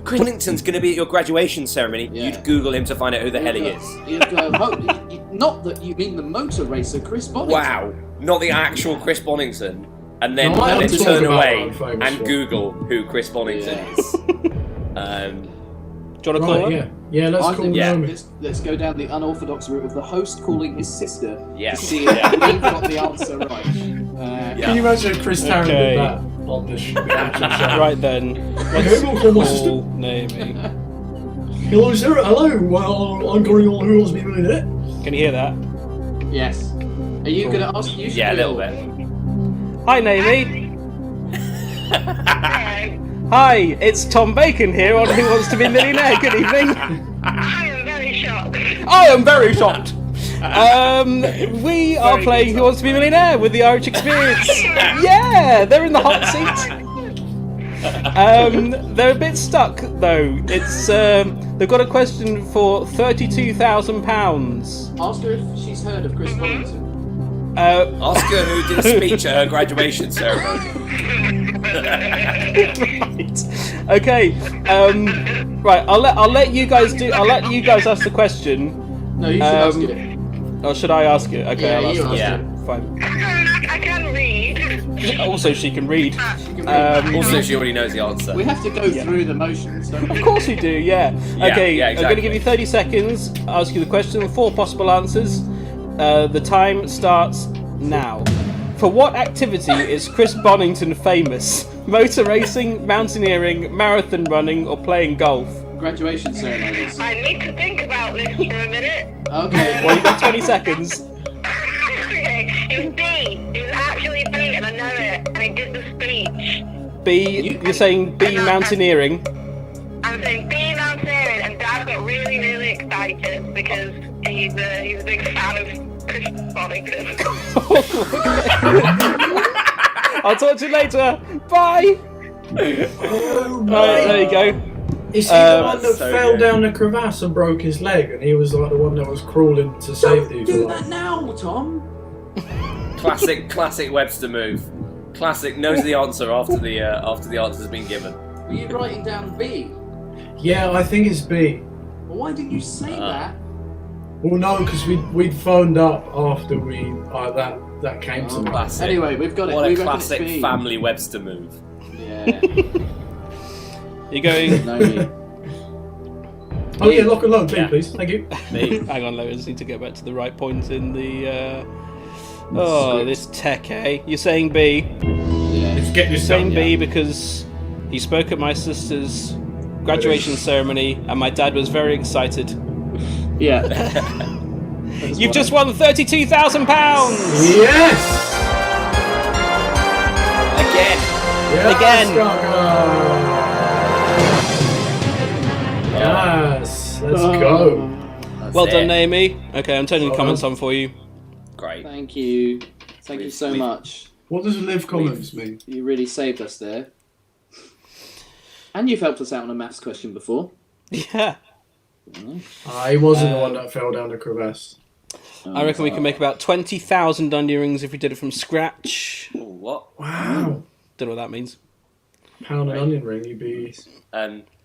Chris Bonington's going to be at your graduation ceremony, Yeah. you'd Google him to find out who the hell he is. You'd go, not that you mean the motor racer, Chris Bonington. Wow, not the actual Chris Bonington, and then, No, I and don't then talk turn about away what I'm famous and for. Google who Chris Bonington Yeah. is. Do you want to call Right, her? yeah, let's I call think Yeah. Naomi. let's go down the unorthodox route of the host calling his sister Yeah. to see if we've got the answer right. Yeah. Can you imagine if Chris Tarrant Okay. did that on the actual show? Right then. Okay, Let's we'll call my sister. call Naomi. Hello, Sarah. Hello. Well, I'm calling on Who Wants to Be Millionaire. Can you hear that? Yes. Are you going to ask? You should Yeah, a do it little all. bit. Hi, Naomi. Hi, it's Tom Bacon here on Who Wants to Be Millionaire. Good evening. I am very shocked. I am very shocked. We are playing Who Wants to Be Millionaire with the Irish Experience. Yeah, they're in the hot seat. They're a bit stuck though. It's they've got a question for £32,000. Ask her if she's heard of Chris Bonington. Ask her who did a speech at her graduation ceremony. Right. Okay. Right. I'll let you guys do. I'll let you guys ask the question. No, you should ask it. Or should I ask it? Okay, Yeah, I'll you ask ask it. it. Fine. I can read. Also, she can read. She can read. Also, she already knows the answer. We have to go through the motions, don't Of we? course we do. Yeah. Okay. yeah, I'm going to exactly. give you 30 seconds. Ask you the question. 4 possible answers. The time starts now. For what activity is Chris Bonington famous? Motor racing, mountaineering, marathon running, or playing golf? Graduation ceremonies. I need to think about this for a minute. Okay. Well, you've got 20 seconds. Okay, it's B. It's actually B, and I know it. And I did the speech. B. You're saying B. Mountaineering. was saying B Mountaineering, and Dad got really, really excited because he's a big fan of Chris Bollington. I'll talk to you later. Bye. Right, there you go. Is he the one that so fell good. down the crevasse and broke his leg, and he was like the one that was crawling to safety? Do that now, Tom. Classic Webster move. Classic knows the answer after the answer's been given. Were you writing down B? Yeah, I think it's B. Well, why didn't you say that? Well, no, because we'd phoned up after that came to me. Classic. Anyway, we've got it. What We a reckon classic it's B. family Webster move. Yeah. You're going. No, me. Oh yeah, lock and load, Yeah. please. Thank you. Me. Hang on, I just need to get back to the right point in the. Oh, this tech, eh? You're saying B. Yeah. Let's get this Saying done. B because he spoke at my sister's graduation ceremony, and my dad was very excited. Yeah. You've just won £32,000. Yes. Again. Yes, Again. Yes. Let's go. That's Well it. done, Naomi. Okay, I'm turning the Well comments done. on for you. Great. Thank you. Thank you so We've- much. What does live comments mean? You really saved us there. And you've helped us out on a maths question before. Yeah. He wasn't the one that fell down the crevasse. I reckon we can make about 20,000 onion rings if we did it from scratch. Ooh, what? Wow. Don't know what that means. Pound and onion ring, you'd be.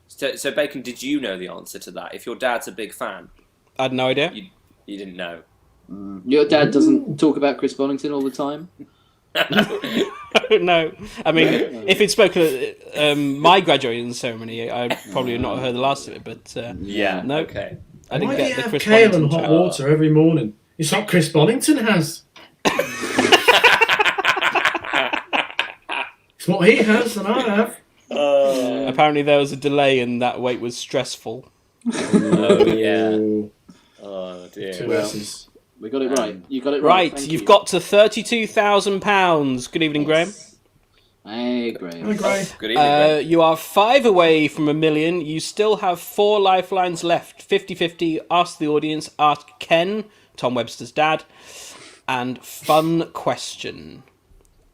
So Bacon, did you know the answer to that? If your dad's a big fan, I had no idea. you didn't know. Your dad doesn't talk about Chris Bollington all the time? No. I mean, if he'd spoken at my graduation ceremony, I'd probably not heard the last of it, but Yeah. no. Okay. I didn't Why do get you the have Chris kale Bollington and hot chat. water every morning? It's what Chris Bollington has. It's what he has and I have. Apparently there was a delay and that wait was stressful. Oh yeah. Oh dear. Two Well, S's. We got it right. You got it right. Right, Thank you've you. got to £32,000. Good evening, Graham. Hey, Graham. Hi, Gray. Good evening. Greg. You are 5 away from $1 million. You still have 4 lifelines left. 50-50, ask the audience, ask Ken, Tom Webster's dad, and fun question.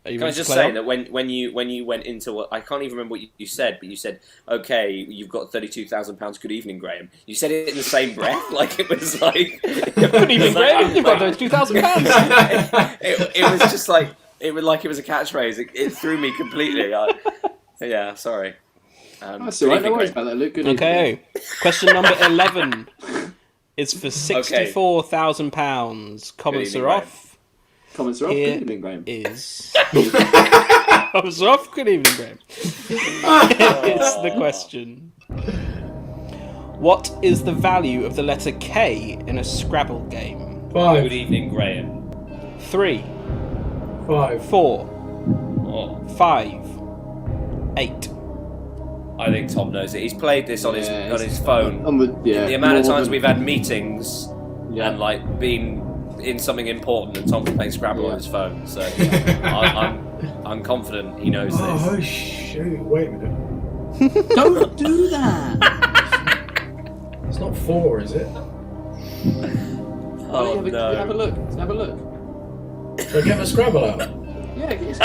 Are you Can I ready to just play say on? that when you went into what I can't even remember what you said, but you said, "Okay, you've got £32,000. Good evening, Graham." You said it in the same breath, like it was like. Good evening, Graham. You've got £32,000. It was just like it was a catchphrase. It threw me completely. Yeah, sorry. That's good all right. evening, No worries Graham. about that, Luke. Good Okay, question number 11 is for £64,000. Comments evening, are Graham. off. Comments are off. Here Good evening, Graham. Is comments are off. Good evening, Graham. It's the question. What is the value of the letter K in a Scrabble game? Good 5. evening, Graham. 3, 5. 4, Oh, 5, 8. I think Tom knows it. He's played this on his it's- phone. On the The amount of more times than- we've had meetings Yeah. and like been in something important, and Tom's playing Scrabble on his phone. So I'm confident he knows this. Oh shoot! Wait a minute. Don't do that. It's not 4, is it? Oh have a no! look. Have a look. So get the Scrabble out. Yeah, it's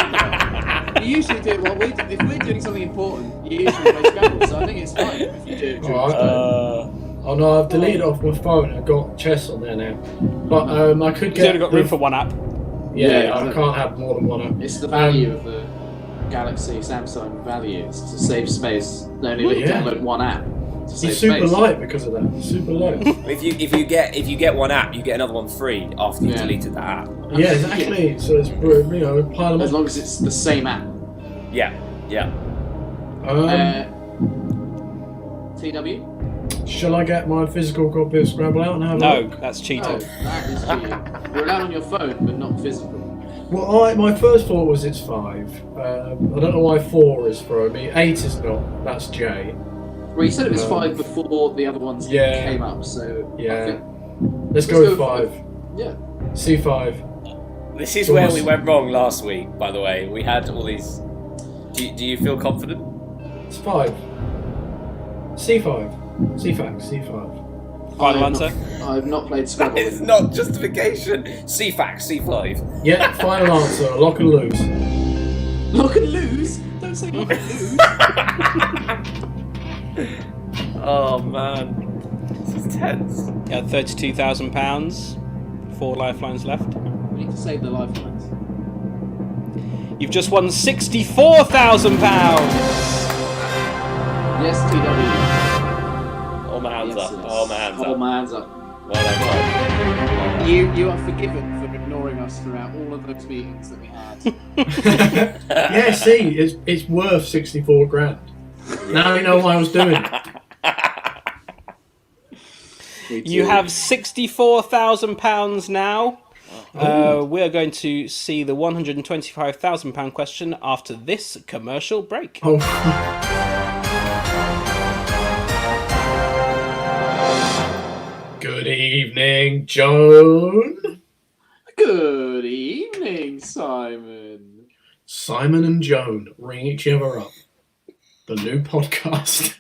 you usually do it while we do. If we're doing something important, you usually play Scrabble. So I think it's fine if you do it. during Alright. the Oh no, I've deleted off my phone. I've got chess on there now. But I could You've get. only got room for one app. Yeah, Yeah, I can't have more than one app. It's the value of the Galaxy Samsung value. It's to save space. Only let you Yeah. download one app to save He's super space. light because of that. Super light. If you get one app, you get another one free after you've Yeah. deleted that app. Yeah, exactly. So it's pile As them up. long as it's the same app. Yeah. TW? Shall I get my physical copy of Scrabble out and have a No, look? that's No, cheating. that is cheating. You're allowed on your phone, but not physical. Well, my first thought was it's 5. I don't know why 4 is throwing me. 8 is not. That's J. Well, you said it was Um, 5 before the other ones yeah. came up, so I Yeah. think, Let's go go with with 5. yeah. C5. This is where we went wrong last week. By the way, we had all these. Do you feel confident? It's 5. C5. C-Fact, C5. Final answer? I've not played Scrabble. It's not justification. C-Fact, C5. Yeah, final answer. Lock and lose. Lock and lose? Don't say lock and lose. Oh man, this is tense. You had £32,000. 4 lifelines left. We need to save the lifelines. You've just won £64,000. Yes, TW. Hold my hands Yes, up. yes. Hold my hands Hold up. my hands up. Well done, Tom. Well done. You are forgiven for ignoring us throughout all of those meetings that we had. Yeah, see, it's worth 64 grand. Now you know what I was doing. You have £64,000 now. We are going to see the £125,000 question after this commercial break. Oh. Good evening, Joan. Good evening, Simon. Simon and Joan ring each other up. The new podcast.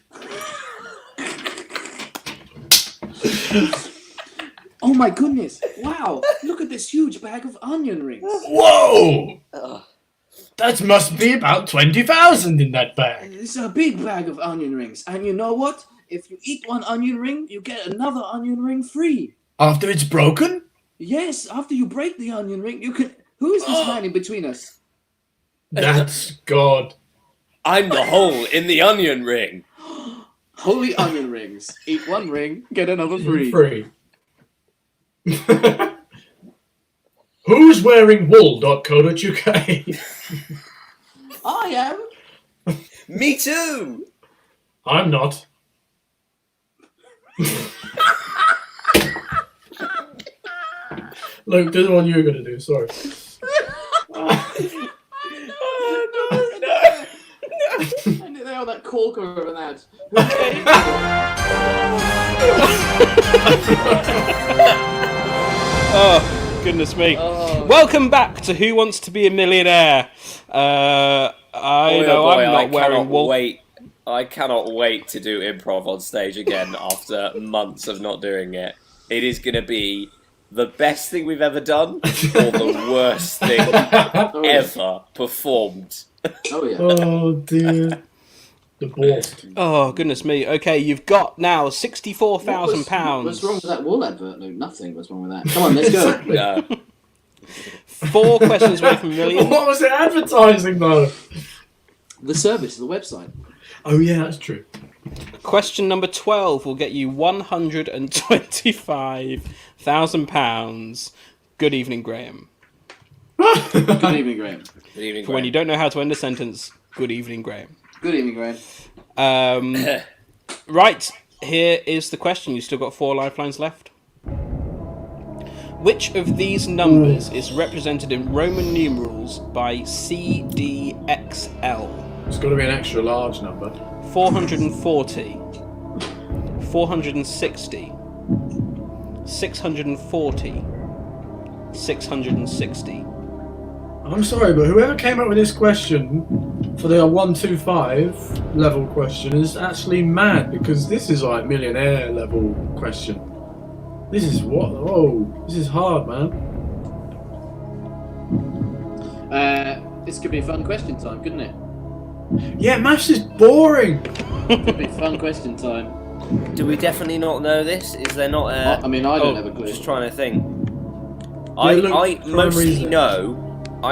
Oh my goodness! Wow! Look at this huge bag of onion rings. Whoa! That must be about 20,000 in that bag. It's a big bag of onion rings, and you know what? If you eat one onion ring, you get another onion ring free. After it's broken? Yes, after you break the onion ring, you can. Who is this man in between us? That's God. I'm the hole in the onion ring. Holy onion rings. Eat one ring, get another free. Free. Who's wearing wool.co.uk? I am. Me too. I'm not. Luke, do the one you were going to do, sorry. And they are that corker of an ad. Oh, goodness me. Welcome back to Who Wants to Be a Millionaire. I'm not wearing wool. I cannot wait to do improv on stage again after months of not doing it. It is going to be the best thing we've ever done or the worst thing ever performed. Oh yeah. Oh dear. The worst. Oh, goodness me. Okay, you've got now £64,000. What's wrong with that wool advert? No, nothing was wrong with that. Come on, let's go. No. 4 questions away from a million. What was it advertising though? The service, the website. Oh yeah, that's true. Question number 12 will get you £125,000. Good evening, Graham. Good evening, Graham. Good evening, For when you don't know how to end a sentence, good evening, Graham. Good evening, Graham. Right, here is the question. You've still got 4 lifelines left. Which of these numbers is represented in Roman numerals by CDXL? It's got to be an extra large number. 440, 460, 640, 660. I'm sorry, but whoever came up with this question for the 125 level question is actually mad, because this is like millionaire level question. This is what? Oh, this is hard, man. This could be fun question time, couldn't it? Yeah, maths is boring. Could be fun question time. Do we definitely not know this? Is there not a... I mean, I don't have a I'm clue. just trying to think. look, I primary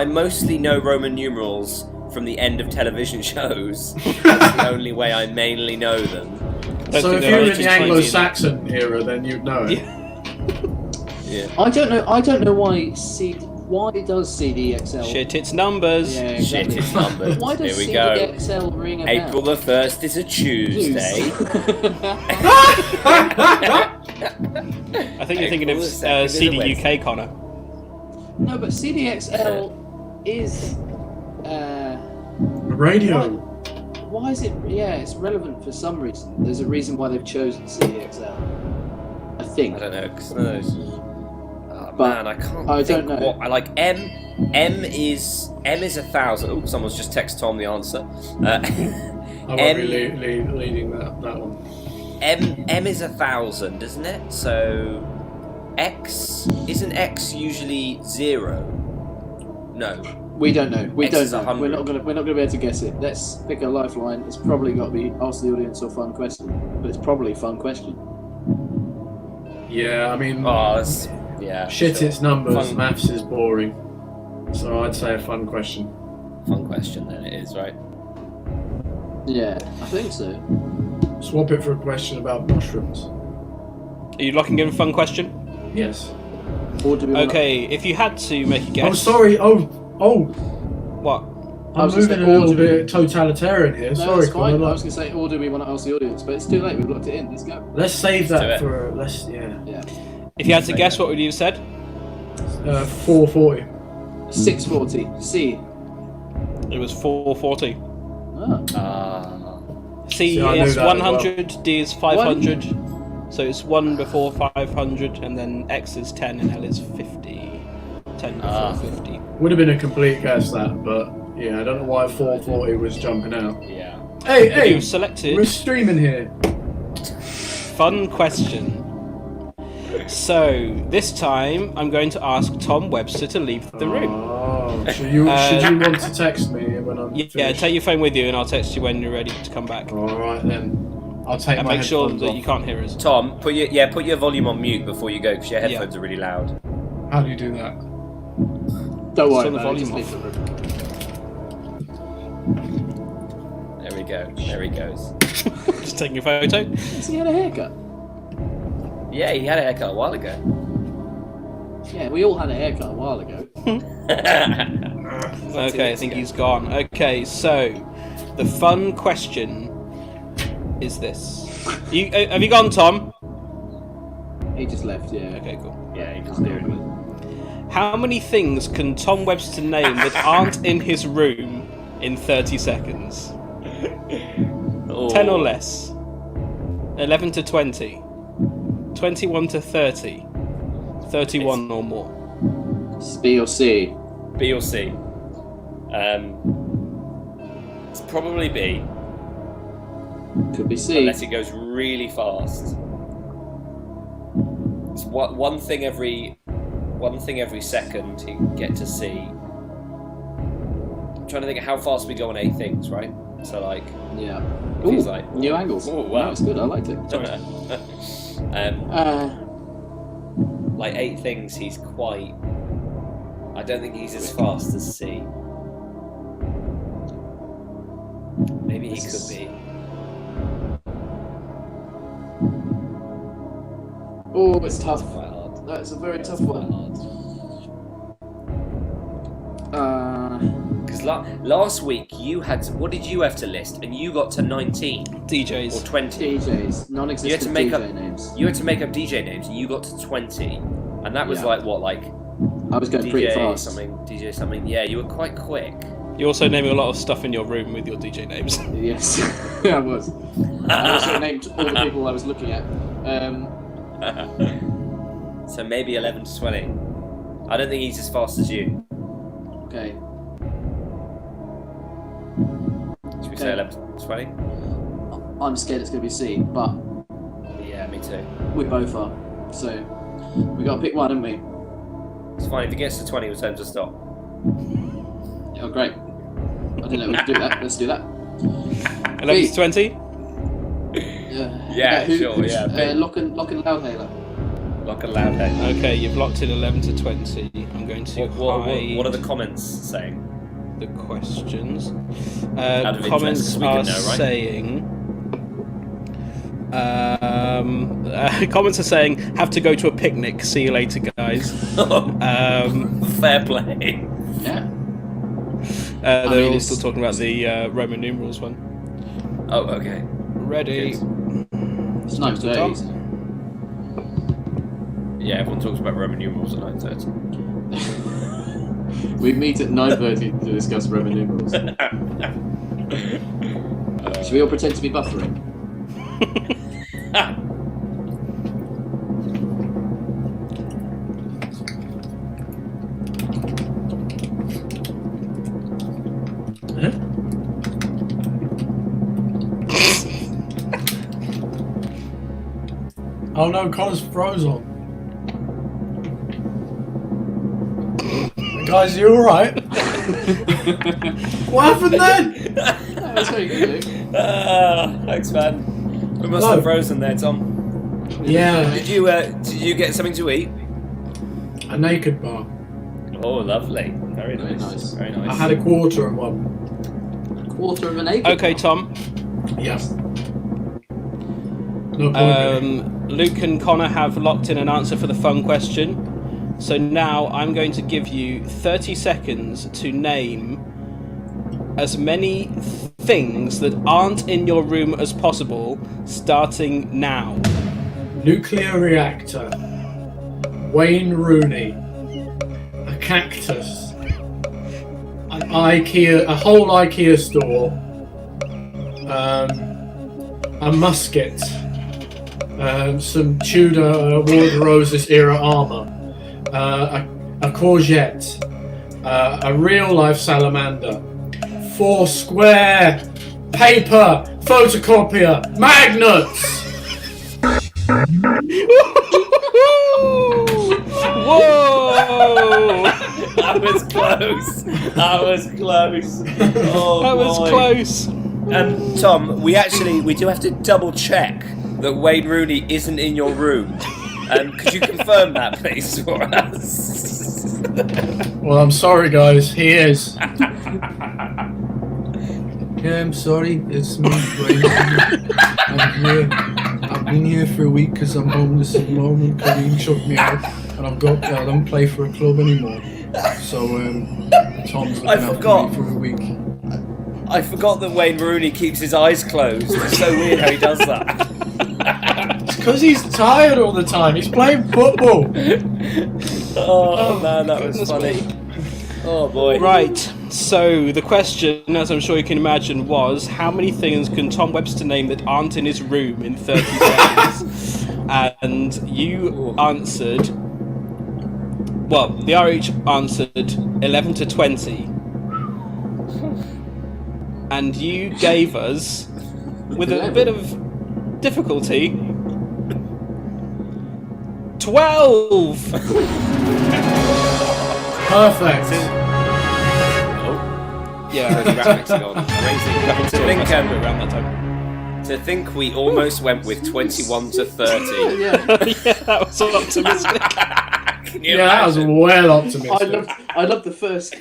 mostly know Roman numerals from the end of television shows. That's the only way I mainly know them. So if you were in the Anglo-Saxon era, then you'd know it. Yeah. I don't know why does CDXL? Shit, it's numbers. Yeah, exactly. Shit, it's numbers. Why does Here we go. CDXL ring a bell? April the 1st is a Tuesday. I think you're thinking of April the 2nd is a CD Wednesday. UK, Connor. No, but CDXL is. Radio. Why is it? Yeah, it's relevant for some reason. There's a reason why they've chosen CDXL. I think. I don't know, because those... But man, I can't I think don't know. what... I like M is 1,000. Oh, someone's just texted Tom the answer. I won't be leading that one. M is 1,000, isn't it? So X isn't X usually 0? No. We don't know. We X don't is know. 100. We're not gonna be able to guess it. Let's pick a lifeline. It's probably got to be ask the audience a fun question, but it's probably a fun question. Yeah, I mean, Oh, that's, yeah. shit, sure. it's numbers. Fun, Maths is boring. So I'd say a fun question. fun question then it is, right? Yeah, I think so. Swap it for a question about mushrooms. Are you locking in a fun question? Yes. Or do we wanna- Okay, if you had to make a guess. Oh, sorry. Oh. What? I'm was gonna moving say, a little or do we- bit totalitarian here. No, Sorry, that's fine. Conor. I was going to say, or do we want to ask the audience? But it's too late. We've locked it in. Let's go. Let's save Let's do that it. for Yeah. If you had to guess, what would you have said? 440. 640. C. It was 440. Ah. C See, I knew is that as 100, D is 500. So it's 1 before 500, and then X is 10, and L is 50. 10 before 50. Would have been a complete guess that, but yeah, I don't know why 440 was jumping out. Yeah. Hey, You've selected we're streaming here. fun question. So this time I'm going to ask Tom Webster to leave the room. Oh, should you want to text me when I'm Yeah, finished? take your phone with you, and I'll text you when you're ready to come back. All right then. I'll take And my make sure headphones that off. you can't hear us. Tom, put your volume on mute before you go because your headphones are really loud. How do you do that? Don't worry Turn the about it. Just volume leave the room. There we go. There he goes. Just taking a photo. Has he had a haircut? Yeah, he had a haircut a while ago. Yeah, we all had a haircut a while ago. Okay, I think he's gone. Okay, so the fun question is this. Have you gone, Tom? He just left, yeah. Okay, cool. Yeah, he just did it. How many things can Tom Webster name that aren't in his room in 30 seconds? 10 or less. 11 to 20. 21 to 30. 31 or more. It's B or C. B or C? It's probably B, Could be C. unless it goes really fast. It's one thing every second you can get to C. I'm trying to think of how fast we go on 8 things, right? So like, Yeah. if he's Ooh, like, new angles. Oh, wow. That's good. I liked it. Like 8 things, he's quite. I don't think he's as fast as C. Maybe he could be. Oh, it's tough. Quite hard. That's a very tough Quite one. hard. Because last week you had. What did you have to list? And you got to 19 or DJs. 20. DJs, non-existent You had to make DJ up- names. You had to make up DJ names, and you got to 20. And that was Yeah. like what, like I was going pretty DJ fast. something, DJ something. Yeah, you were quite quick. You're also naming a lot of stuff in your room with your DJ names. Yes, I was. I also named all the people I was looking at. So maybe 11 to 20. I don't think he's as fast as you. Okay. Should we say 11 to 20? I'm scared it's going to be C, but Yeah, me too. we both are. So we got to pick one, haven't we? It's fine. If he gets to 20, we'll tell him to stop. Oh, great. I didn't know we could do that. Let's do that. 11 to 20? Yeah, sure, yeah, B. Lock and Loudhailer. Like a loud head. Okay, you've locked in 11 to 20. I'm going to hide What are the comments saying? the questions. Out of Comments interest, we are can know, right? saying... comments are saying, have to go to a picnic. See you later, guys. Fair play. Yeah. They're mean, all it's- still talking about the Roman numerals one. Oh, okay. Ready? It's 9:30. Yeah, everyone talks about Roman numerals at 9:30. We meet at 9:30 to discuss Roman numerals. Should we all pretend to be buffering? Oh no, Connor's frozen. Guys, you alright? What happened then? That's very good, Luke. Thanks, man. We must Hello. have frozen there, Tom. Yeah, Did you get something to eat? a naked bar. Oh, lovely. Very Very nice. nice. Very nice. I had a quarter and one. Quarter of an acre. Okay, Tom. Yes. No point. Luke and Connor have locked in an answer for the fun question. So now I'm going to give you 30 seconds to name as many things that aren't in your room as possible, starting now. Nuclear reactor. Wayne Rooney. A cactus. An IKEA, a whole IKEA store. A musket. Some Tudor War of the Roses era armour. A courgette. A real life salamander. 4 square paper photocopier magnets. Whoa! That was close. That was close. Oh, That was boy. close. And Tom, we do have to double check that Wayne Rooney isn't in your room. Could you confirm that, please, for us? Well, I'm sorry, guys. He is. Yeah, I'm sorry. It's me, Wayne. I'm here. I've been here for a week because I'm homeless at the moment. Colleen chucked me out, and I don't play for a club anymore. So Tom's looking after forgot. me for a week. I forgot that Wayne Rooney keeps his eyes closed. It's so weird how he does that. It's because he's tired all the time. He's playing football. Oh man, that was goodness funny. me. Oh boy. Right, so the question, as I'm sure you can imagine, was how many things can Tom Webster name that aren't in his room in 30 seconds? And you answered... Well, the RH answered 11 to 20. And you gave us, with a bit of difficulty, 12! Perfect. Yeah, Graphics are gone crazy. around that time. To think we almost went with 21 to 30. Yeah. Yeah, that was all optimistic. Can you Yeah, that was imagine? well optimistic. I loved the first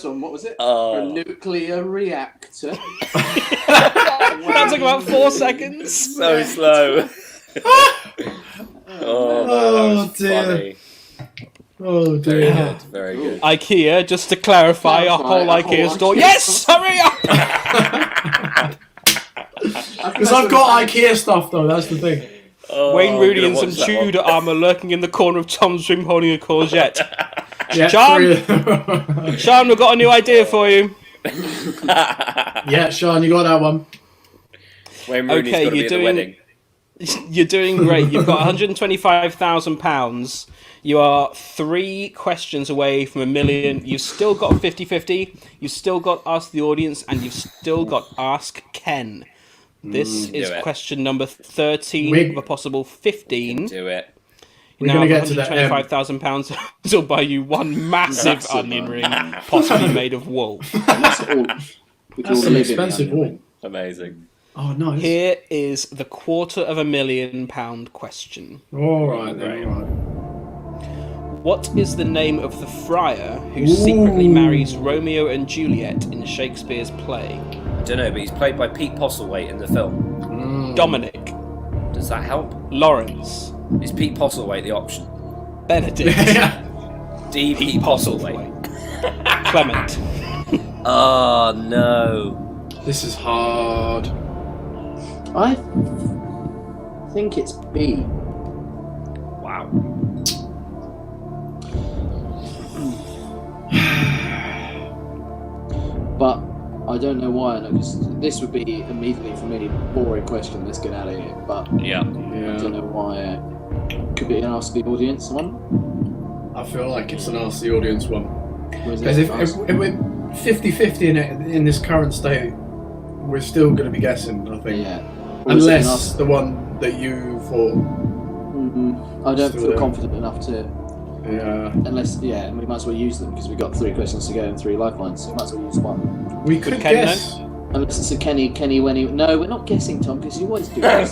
one. What was it? Oh. A nuclear reactor. That took about 4 seconds. So slow. Oh, that was dear. funny. Oh Very dear. good. Very good. IKEA, just to clarify, a whole IKEA store. Yes, hurry up! Because I've got IKEA stuff though, that's the thing. Oh, Wayne I'm Rooney gonna and some watch that one. Tudor armour lurking in the corner of Tom's room holding a courgette. Yeah, Sean? Sean, we've got a new idea for you. Yeah, Sean, you got that one. Wayne Rooney's Okay, got to be you're at the doing- wedding. You're doing great. You've got £125,000. You are 3 questions away from $1 million. You've still got 50-50. You've still got Ask the Audience, and you've still got Ask Ken. This is do it. question number 13 We- of a possible 15. Do it. We're Now, gonna get to that. £125,000 will buy you one massive onion ring, possibly made of wool. That's all. That's an expensive wall. Amazing. Oh, nice. Here is the £250,000 question. Alright then, Right. alright. What is the name of the friar who secretly marries Romeo and Juliet in Shakespeare's play? I don't know, but he's played by Pete Postlethwaite in the film. Dominic, Does that help? Lawrence, Is Pete Postlethwaite the option? Benedict, D. Pete Postlethwaite. Clement. Oh no. This is hard. I think it's B. Wow. But I don't know why. Because this would be immediately for me boring question. Let's get out of here. But Yeah. I don't Yeah. know why. Could be an Ask the Audience one. I feel like it's an Ask the Audience one. Or is Because it if Ask- we're 50-50 in this current state, we're still going to be guessing, I think. yeah. Or is it an Unless Ask- the one that you thought I don't Still feel there. confident enough to. Yeah. Unless, and we might as well use them because we've got 3 questions to go and 3 lifelines, so we might as well use one. We could Ken, guess. Unless it's a Kenny, Wenny. No, we're not guessing, Tom, because you always do this.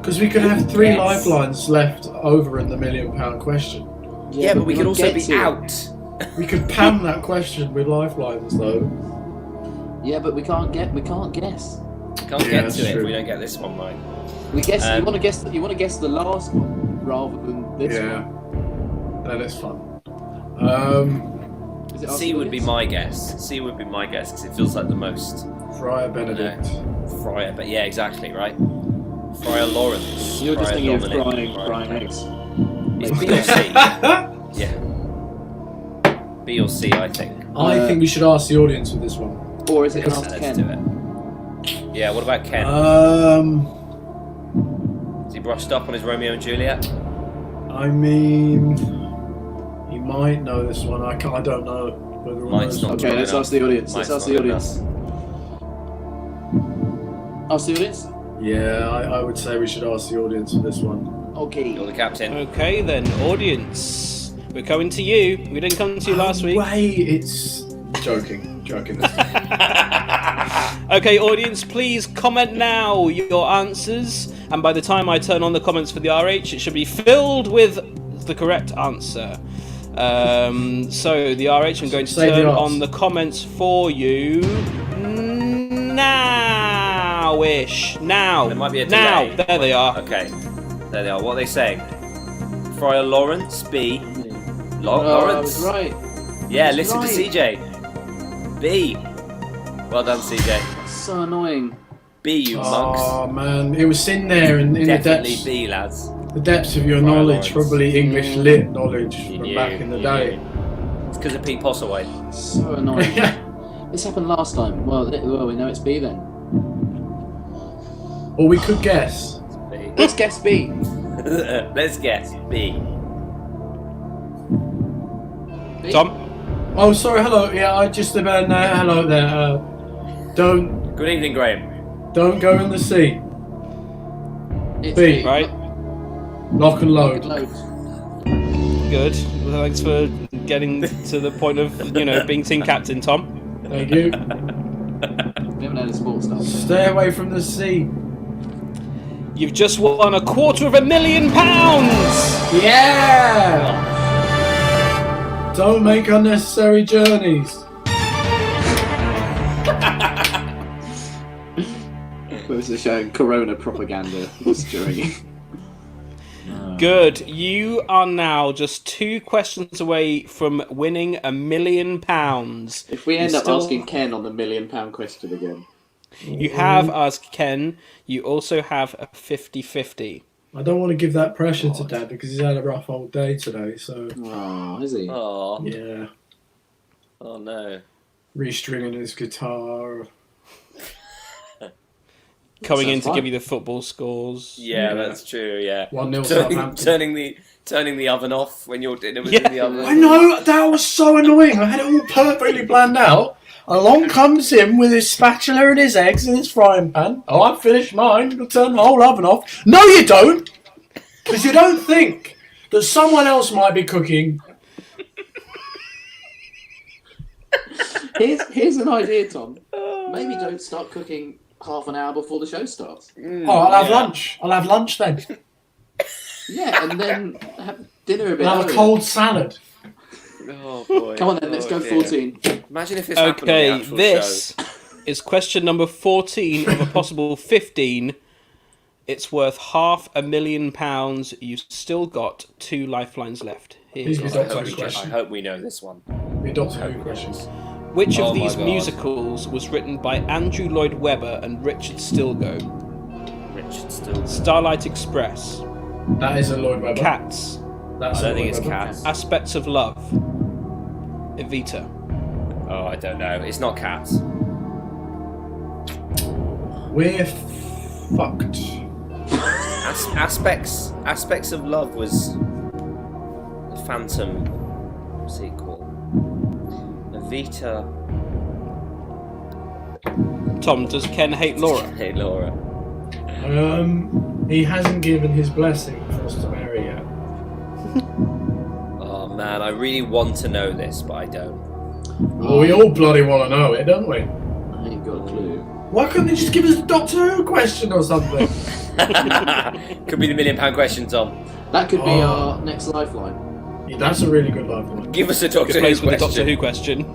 Because we could have 3 Yes. lifelines left over in the £1 million question. Yeah, but we could not also get be to it. out. We could pam that question with lifelines, though. Yeah, but we can't guess. Can't Yeah, get that's to it if true. we don't get this one right. We guess. Um, you want to guess the last one rather than this Yeah. one. That is fun. Is it C our would be audience? my guess. C would be my guess because it feels like the most Friar Benedict. Friar. But yeah, exactly right. Friar Lawrence. You're just Friar thinking of Dominic, frying eggs. It's B or C. Yeah. B or C, I think. I think we should ask the audience with this one. Or is it an Let's Ask do Ken? it. Yeah. What about Ken? Is he brushed up on his Romeo and Juliet? I mean, he might know this one. I don't know whether or Mine's not. Okay, let's ask the audience. Mine's Let's ask not the good audience. Ask the audience? Yeah, I would say we should ask the audience with this one. Okay. You're the captain. Okay then, audience. We're coming to you. We didn't come to you last week. Wait, it's joking. Okay, audience, please comment now your answers. And by the time I turn on the comments for the RH, it should be filled with the correct answer. So the RH, I'm going to Say the turn odds. on the comments for you now-ish. Now. There might be a now. delay. There they are. Okay. There they are. What are they saying? Friar Lawrence, B. I Lawrence? was right. Yeah, That's listen right. to CJ. B. Well done, CJ. So annoying. B, you monks. Oh man, it was in there in the Definitely depths. B, lads. The depths of your Friar knowledge, Lawrence. probably English lit knowledge You from knew, back in the you day. knew. It's because of Pete Postlethwaite. So annoying. This happened last time. Well, we know it's B then. Or we could guess. B. Let's guess B. Let's guess. B. B? Tom? Oh, sorry. Hello. Yeah, I just about hello there. Don't Good evening, Graham. go in the sea. It's B. Right. Lock and load. Good. Well, thanks for getting to the point of, being team captain, Tom. Thank you. We haven't had a sports stuff. Stay away from the sea. You've just won £250,000! Yeah. Don't make unnecessary journeys. It was a show Corona propaganda was during. Good. You are now just 2 questions away from winning £1 million. If we end You up still- asking Ken on the £1 million question again. You have asked Ken. You also have a 50-50. I don't want to give that pressure to Dad because he's had a rough old day today. So Oh, is he? Oh. yeah, Oh no. restringing his guitar. Coming in Sounds to fun. give you the football scores. Yeah, that's true. Yeah. 1-0 Turning, Southampton. turning the oven off when your dinner was Yeah. in the oven. I know, that was so annoying. I had it all perfectly planned out. Along comes him with his spatula and his eggs and his frying pan. Oh, I've finished mine. I'll turn the whole oven off. No, you don't! Because you don't think that someone else might be cooking. Here's an idea, Tom. Maybe don't start cooking half an hour before the show starts. Oh, I'll have lunch. I'll have lunch then. Yeah, and then have dinner a bit I'll have a earlier. cold salad. Oh boy. Come on then, let's go dear. 14. Imagine if this happened on the Okay, actual this show. is question number 14 of a possible 15. It's worth £500,000. You've still got 2 lifelines left. Here's Please be your Doctor Who question. question. I hope we know this one. The Doctor Who questions. Which Oh of my these God. musicals was written by Andrew Lloyd Webber and Richard Stilgoe? Richard still. Starlight Express, That is a Lloyd Webber. Cats, That's I don't a think Lloyd it's Webber. Cats. Aspects of Love, Evita. Oh, I don't know. It's not Cats. We're fucked. Aspects of Love was the Phantom sequel. Evita. Tom, does Ken hate Laura? Hey, Laura. He hasn't given his blessing for us to marry yet. Oh man, I really want to know this, but I don't. Well, we all bloody want to know it, don't we? I ain't got a clue. Why couldn't they just give us a Doctor Who question or something? Could be the £1 million question, Tom. That could be our next lifeline. Yeah, that's a really good lifeline. Give us a Doctor Who Replace with a question. Doctor Who question.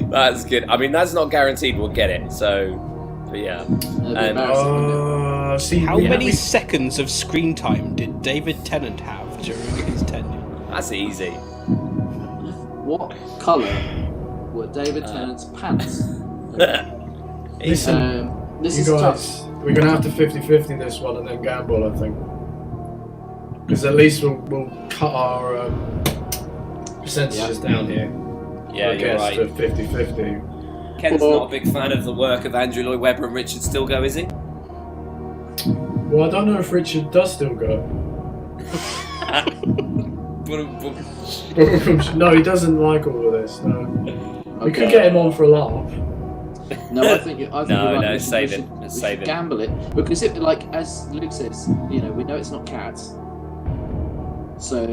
That's good. I mean, that's not guaranteed we'll get it, so... But yeah. That'd be embarrassing, wouldn't it? See, How many seconds of screen time did David Tennant have during his tenure? That's easy. What colour were David Tennant's pants? Listen, This you is guys, tough. we're going to have to 50-50 this one and then gamble, I think. Because at least we'll cut our percentages down here. Yeah, you're right. To 50-50. Ken's Well- not a big fan of the work of Andrew Lloyd Webber and Richard Stilgo, is he? Well, I don't know if Richard does still go. No, he doesn't like all of this. No. We could get him on for a laugh. No, I think you're right. No, We should- save we it. should- Let's we save should it. gamble it because if, like, as Luke says, we know it's not cats. So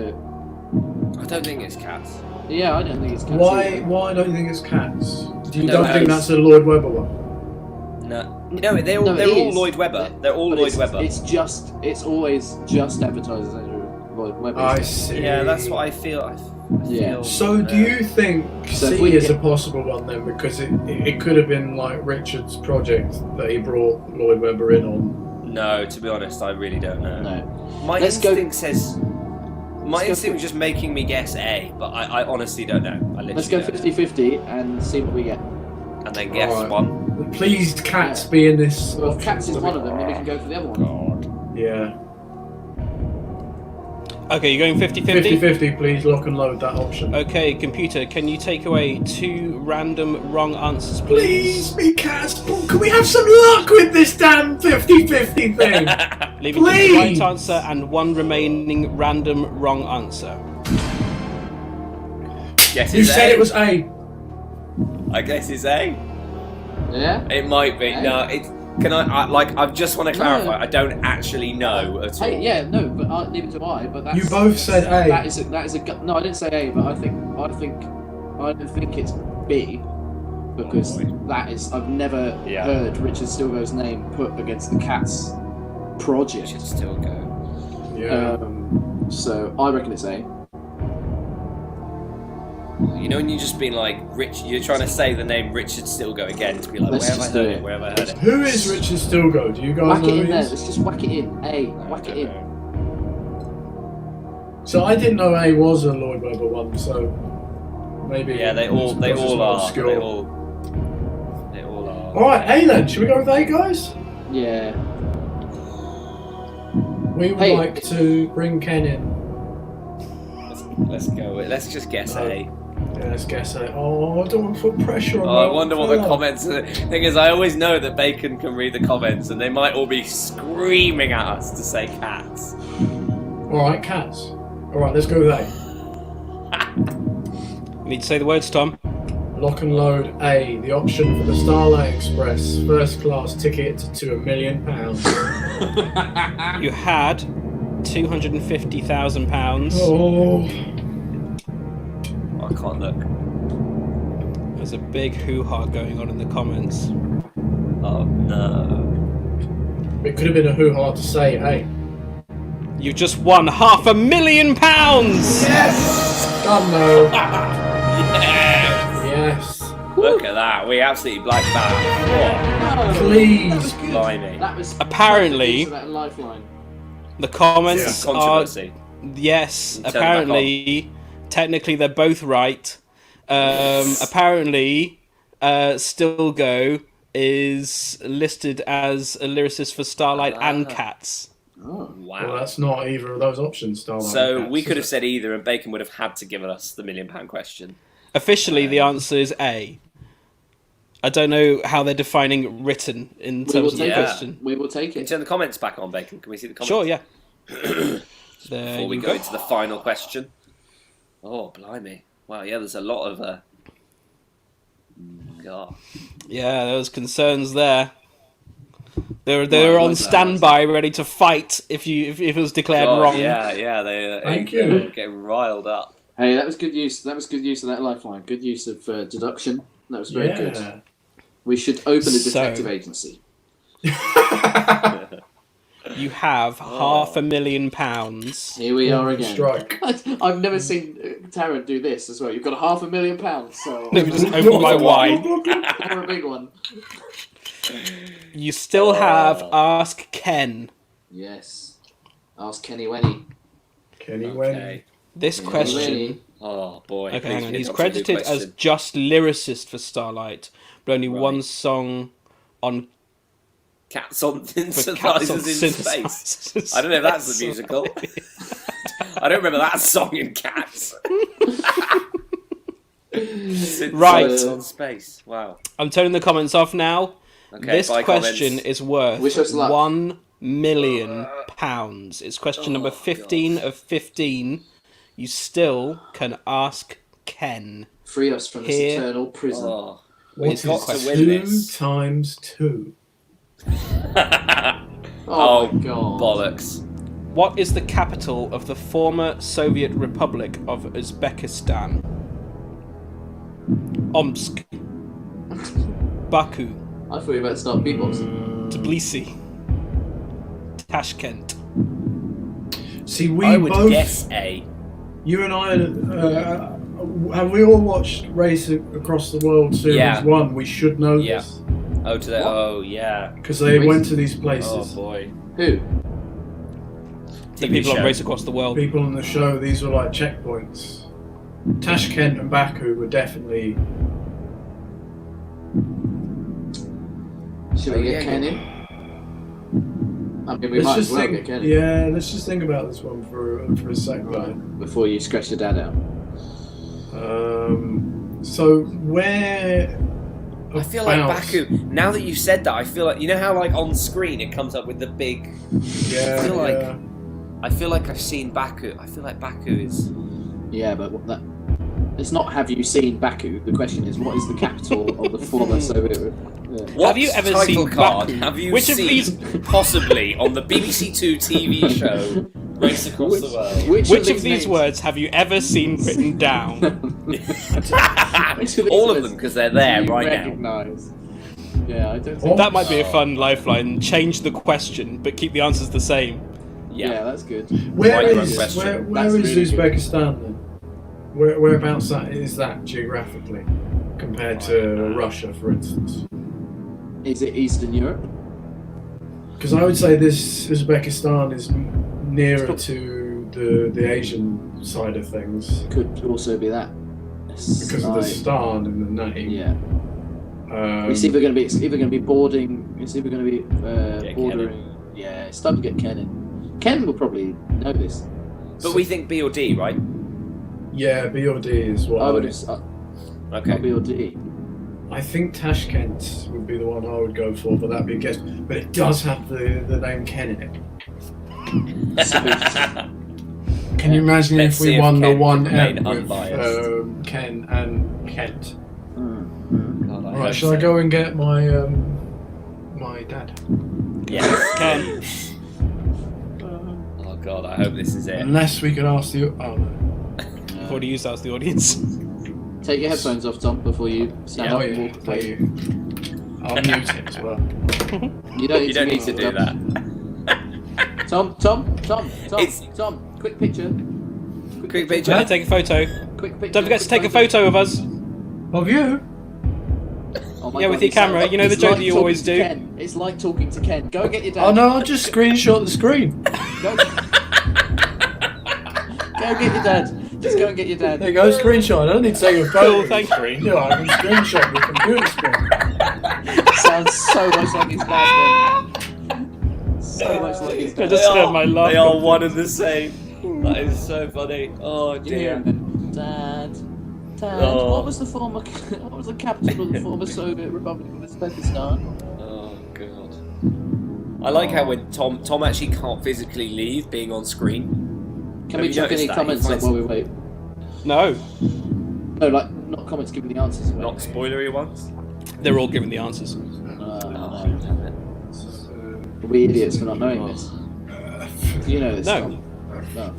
I don't think it's cats. yeah, I don't think it's cats. Why don't you think it's cats? You don't think that's a Lloyd Webber one? No, they're all, No, they're it all is. Lloyd Webber. They're all But Lloyd Webber. It's always just advertised as Andrew Lloyd Webber. I see. Yeah, that's what I feel. I Yeah. feel, So do you think So if C we is get- a possible one then? Because it could have been like Richard's project that he brought Lloyd Webber in on. No, to be honest, I really don't know. No. My Let's go- instinct says. My Let's go instinct was just making me guess A, but I honestly don't know. I literally Let's go don't know. 50-50 and see what we get. And then guess Alright. one. Please, cats Yeah. be in this. Well, if cats is one of them, then we can go for the other one. God. Yeah. Okay, you're going 50-50? 50-50, please lock and load that option. Okay, computer, can you take away 2 random wrong answers, Please please? be cats. Can we have some luck with this damn 50-50 thing? Leaving just the please. right answer and 1 remaining random wrong answer. Guess You it's said A. it was A. I guess it's A. Yeah? It might be. A? No, it. Can I just want to No. clarify. I don't actually know at all. Hey, yeah, no, but neither do I. But that's, You both said A. That is a no. I didn't say A, but I don't think it's B because that is. I've never Yeah. heard Richard Stilgo's name put against the Cats It project. should still go. Yeah. So I reckon it's A. You know when you just been like, you're trying to say the name Richard Stilgo again to be like, Let's where have I just heard do it? it. Where have I heard it? Who is Richard Stilgo? Do you guys Whack know it who in he there. is? Let's just whack it in. A. Whack it in. So I didn't know A was a Lloyd Webber one, so maybe. Yeah, they all it's not are. obscure. They all are. Alright, A then. Should we go with A, guys? Yeah. We would Hey. like to bring Ken in. Let's go. Let's just guess No. A. Yeah, let's guess A. Oh, I don't want to put pressure on Oh, I my wonder what the fella. comments are. Thing is, I always know that Bacon can read the comments, and they might all be screaming at us to say cats. Alright, cats. Alright, let's go with A. You need to say the words, Tom. Lock and load A, the option for the Starlight Express first class ticket to £1 million. You had £250,000. Oh, I can't look. There's a big hoo-ha going on in the comments. Oh no. it could have been a hoo-ha to say A. You just won £500,000! Yes! Done though. Yes. Yes. Look at that. We absolutely blacked that. Please. What? Blimey. That was Apparently- that lifeline. The comments Some are... controversy. Yes, Turn it back apparently, technically they're both right. Apparently, Stilgo is listed as a lyricist for Starlight and Cats. Oh. Wow. Well, that's not either of those options, Starlight. So Cats, we is could have it? said either, and Bacon would have had to give us the £1 million question. Officially, the answer is A. I don't know how they're defining written in We will terms of the take Yeah. question. it. We will take Can you it. turn the comments back on, Bacon? Can we see the comments? Sure, yeah. There Before we you go into the final question. Oh, blimey. Wow, yeah, there's a lot of... God. Yeah, there was concerns there. They're on like that. standby, ready to fight if it was declared God, wrong. yeah, they Thank they you. get riled up. Hey, that was good use. That was good use of that lifeline. Good use of deduction. That was very good. We should open a detective agency. You have £500,000. Here we are again. Strike. I've never seen Tara do this as well. You've got £500,000, so Let me just open my wine. for a big one. You still have Ask Ken. Yes. Ask Kenny Wenny. Kenny Okay. Wenny. This Kenny question. Wenny. Oh boy. Okay, Please hang on. be He's a good credited as question. just lyricist for Starlight, but only one song on Cats on for Cats on Synthesizers in Space. Synthesizers. I don't know if that's the musical. I don't remember that song in Cats. Right. Synthesizers on Space. Wow. I'm turning the comments off now. Okay, This bye question comments. is worth Wish us luck. £1 million. It's question number 15 of 15. You still can ask Ken. Free us from this Here. eternal prison. Oh. What He's got is to win 2 this. times 2? Oh my god. Bollocks. What is the capital of the former Soviet Republic of Uzbekistan? Omsk, Baku, I thought you were about to start beatboxing. Tbilisi, Tashkent. See, we I would both, guess A. you and I, have we all watched Race Across the World Series Yeah. 1? We should know Yeah. this. Oh, to the. What? Oh, yeah. Because they Race- went to these Oh places. boy. Who? The TV people show. on Race Across the World. People on the show, these were like checkpoints. Tashkent and Baku were definitely. Should we get yeah, Ken go in? I mean, we Let's might just as well think. get Ken in Yeah, let's just think about this one for a sec. before you scratch your dad out. So where? I feel like about- Baku. Now that you've said that, I feel like, you know how like on screen it comes up with the big. Yeah, I feel like- yeah. I feel like I've seen Baku. I feel like Baku is. Yeah, but what that. It's not have you seen Baku? The question is, what is the capital of the former Soviet Republic? Yeah. What Have you ever title seen card Baku? have you Which of seen these- possibly on the BBC Two TV show Race Across the World? Which Which of these names- words have you ever seen written down? Which of these All of words them, because they're there do you right now. recognise? Yeah, I don't think That might be a fun lifeline. Change the question, but keep the answers the same. Yeah, that's good. Where Micro is question. where That's is really good. Uzbekistan then? Whereabouts is that geographically compared to Russia, for instance? Is it Eastern Europe? Because I would say this Uzbekistan is nearer to the Asian side of things Could also be that. because of the stan in the name. Yeah. It's either going to be boarding. It's either going to be Get bordering. Yeah, it's time to get Ken in. Ken will probably know this. But we think B or D, right? Yeah, B or D is what I would would. have. Okay. B or D. I think Tashkent would be the one I would go for, but that'd be a guess. But it does have the name Ken in it. Can you imagine Let's if see we if won the Ken one can remain M with unbiased. Ken and Kent? God, Right, hope shall so. I go and get my my dad? Yes. Ken. Oh god, I hope this is it. Unless we could ask the. Oh no. I've already used that as the audience. Take your headphones off, Tom, before you stand Oh up and yeah, walk thank away. you. I'll mute it as well. You don't You don't need to do Tom. that. Tom, It's- quick picture. Quick picture. Can I take a photo? Quick picture. Don't forget to quick take a photo of us. Of you? Oh my Yeah, God, with your it's like- camera, you know the it's joke like that you talking always to do. Ken. It's like talking to Ken. Go and get your dad. Oh no, I'll just screenshot the screen. Go, go get your dad. Just go and get your There dad. you go, screenshot. I don't need to take a photo Cool, of thank the screen. Yeah, I can screenshot the computer screen. Sounds so much like his dad. Man. So much like his I dad. just heard my laugh. They are one and the same. That is so funny. Oh You hear dear. him then? Dad. Oh. What was the capital of the former Soviet Republic of Uzbekistan? Oh god. I like how when Tom actually can't physically leave being on screen. Can Have we you chuck any noticed that? He comments up finds- while we wait? No, No, like not comments giving the answers away. Not spoilery ones. they're all giving the answers. Oh, damn it. We idiots for not knowing this. Do you know this? No. Tom? No.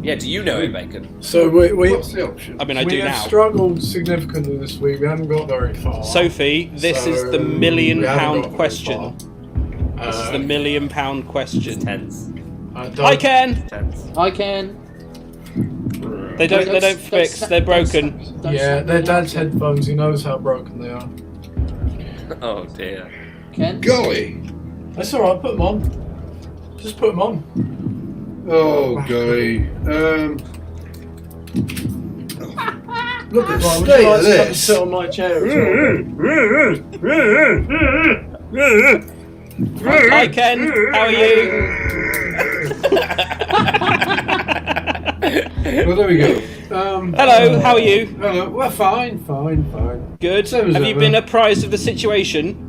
Yeah, do you know it, Bacon? So we What's the option? I mean, I we do have now. struggled significantly this week. We haven't got very far. Sophie, this is the So, £1 we million haven't got very question. far. This is the £1 million question. Tense. Hi, Ken. Tense. I can. They don't fix. They're broken. Yeah, they're Dad's headphones. He knows how broken they are. Oh dear. Ken. Golly! That's all right. Put them on. Just put them on. Oh, golly. Look at the Right, would state you like of to come this. sit on my chair as well? Hi, Ken. How are you? Well, there we go. Hello. How are you? Hello. Well, fine. Good. Same as Have you ever. been apprised of the situation?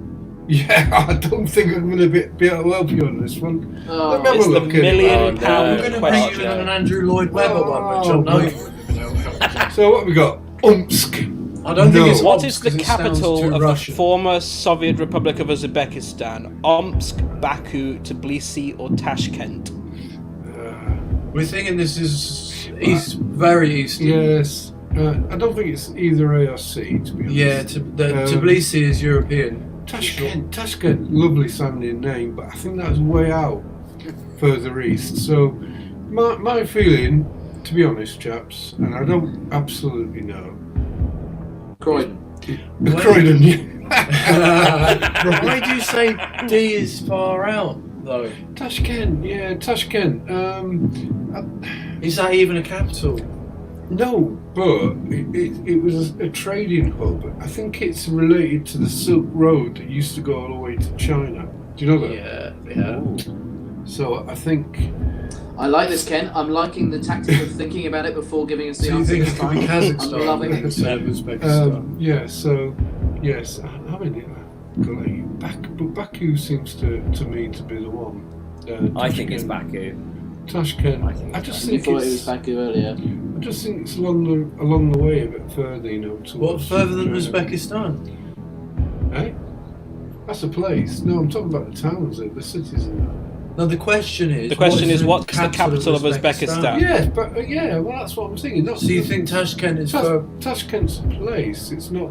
Yeah, I don't think I'm going to be able to help you on this one. Oh, Let me have It's a the look at it. £1 million Oh, no. I'm going to bring question. you in an Andrew Lloyd Webber one, which I know you wouldn't have been able to help. So what we got? Omsk. I don't think No. it's What Omsk is the 'cause it sounds capital too of Russian. the former Soviet Republic of Uzbekistan? Omsk, Baku, Tbilisi, or Tashkent? We're thinking this is very eastern. Yes. I don't think it's either A or C, to be honest. Yeah, Tbilisi is European. Tashkent, lovely sounding name, but I think that's way out further east. So, my feeling, to be honest, chaps, and I don't absolutely know. Croydon. Croydon, yeah. Why do you say D is far out, though? Tashkent, yeah, Tashkent. Is that even a capital? No, but it was a trading hub. I think it's related to the Silk Road that used to go all the way to China. Do you know that? Yeah. So I think. I like this, Ken. I'm liking the tactic of thinking about it before giving us the So you answer think this it's time. like Kazakhstan I'm loving it. instead of Uzbekistan? Yeah. So yes, I mean, Baku seems to me to be the one. I think it's Baku. Tashkent. I just You think thought it was it's. Baku earlier. I just think it's along the way a bit further, you know. What, towards further than China. Uzbekistan? Eh? That's a place. No, I'm talking about the towns, the cities and that. No, the question is... What's the capital of Uzbekistan? Yes, but well, that's what I'm thinking. So you think Tashkent is for... Tashkent's a place. It's not.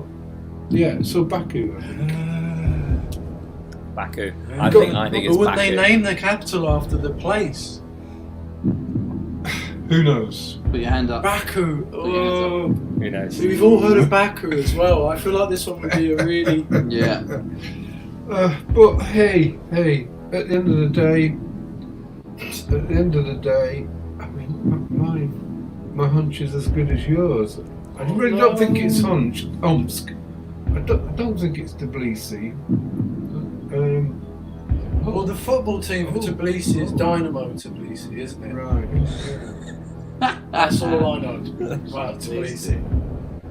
Yeah, so Baku. I think. Baku. I think it's But wouldn't Baku. they name their capital after the place? Who knows? Put your hand up. Baku. your hands up. Oh. Who knows? So we've all heard of Baku as well. I feel like this one would be a really... Yeah. But hey, at the end of the day, I mean, my hunch is as good as yours. I really don't think it's Omsk. I don't think it's Tbilisi. Well, the football team for Tbilisi is Dynamo Tbilisi, isn't it? Right. That's all I know about Tbilisi.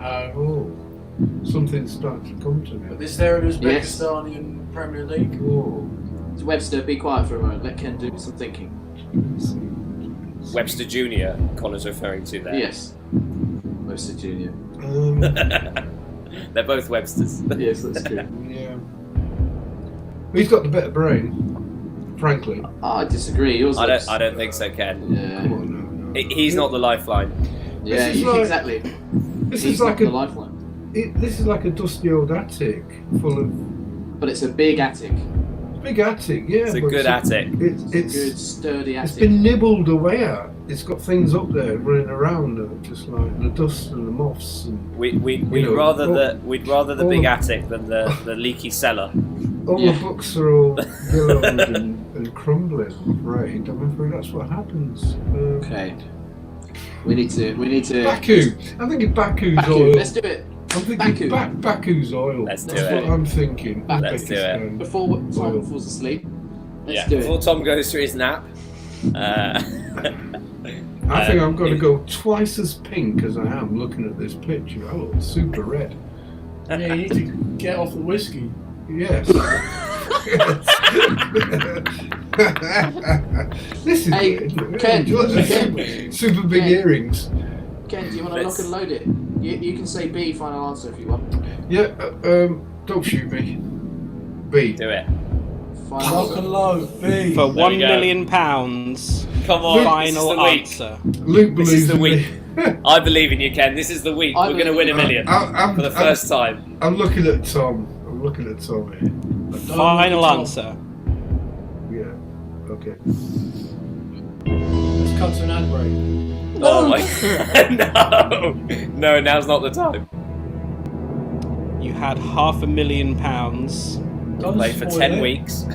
Oh, something's starting to come to me. But is there an Uzbekistani Premier League? Oh. Webster, be quiet for a moment. Let Ken do some thinking. Webster Jr. Connor's referring to there. Yes. Webster Jr. They're both Websters. Yes, that's true. Yeah. He's got the better brain, frankly. I disagree. Yours I looks- don't think so, Ken. Come Yeah. on, no. He's not the lifeline. Yeah, This is like- exactly. This He's is like not the a lifeline. this is like a dusty old attic full of But it's a big attic. big attic. Yeah, It's a but good attic. It's Good, sturdy it's attic. been nibbled away at. It's got things up there running around, just like the dust and the moths and We'd know, rather all- the big all- attic than the leaky cellar. all Yeah. the books are all billowed and crumbling. Right, I'm afraid that's what happens. Okay. We need to. Baku. I'm thinking Baku's Baku. oil. Let's do it. I'm thinking Baku's oil. Let's do That's it. what I'm thinking. Let's do it. Uzbekistan. Before Tom Oil. falls asleep. Let's Yeah. do Before it. Tom goes to his nap. I think I'm going to go twice as pink as I am looking at this picture. I look super red. Yeah, you need to get off the whiskey. Yes. This is Hey, weird. Ken, Do you want Ken. super big Ken. earrings. Ken, do you want to Let's- lock and load it? You can say B, final answer if you want. Yeah. Don't shoot me. B. Do it. Final Lock and load, B. For we £1 go. million. Come on, Final this is the week. answer. Luke This believes is the in week. me. I believe in you, Ken. This is the week. I We're going to win a believe- million I'm- for the first time. I'm looking at Tom. I'm looking at Tom here. Final answer. Yeah. Okay. Let's cut to an ad break. Oh my no, now's not the time. You had £500,000. Don't Play for spoil 10 it. weeks.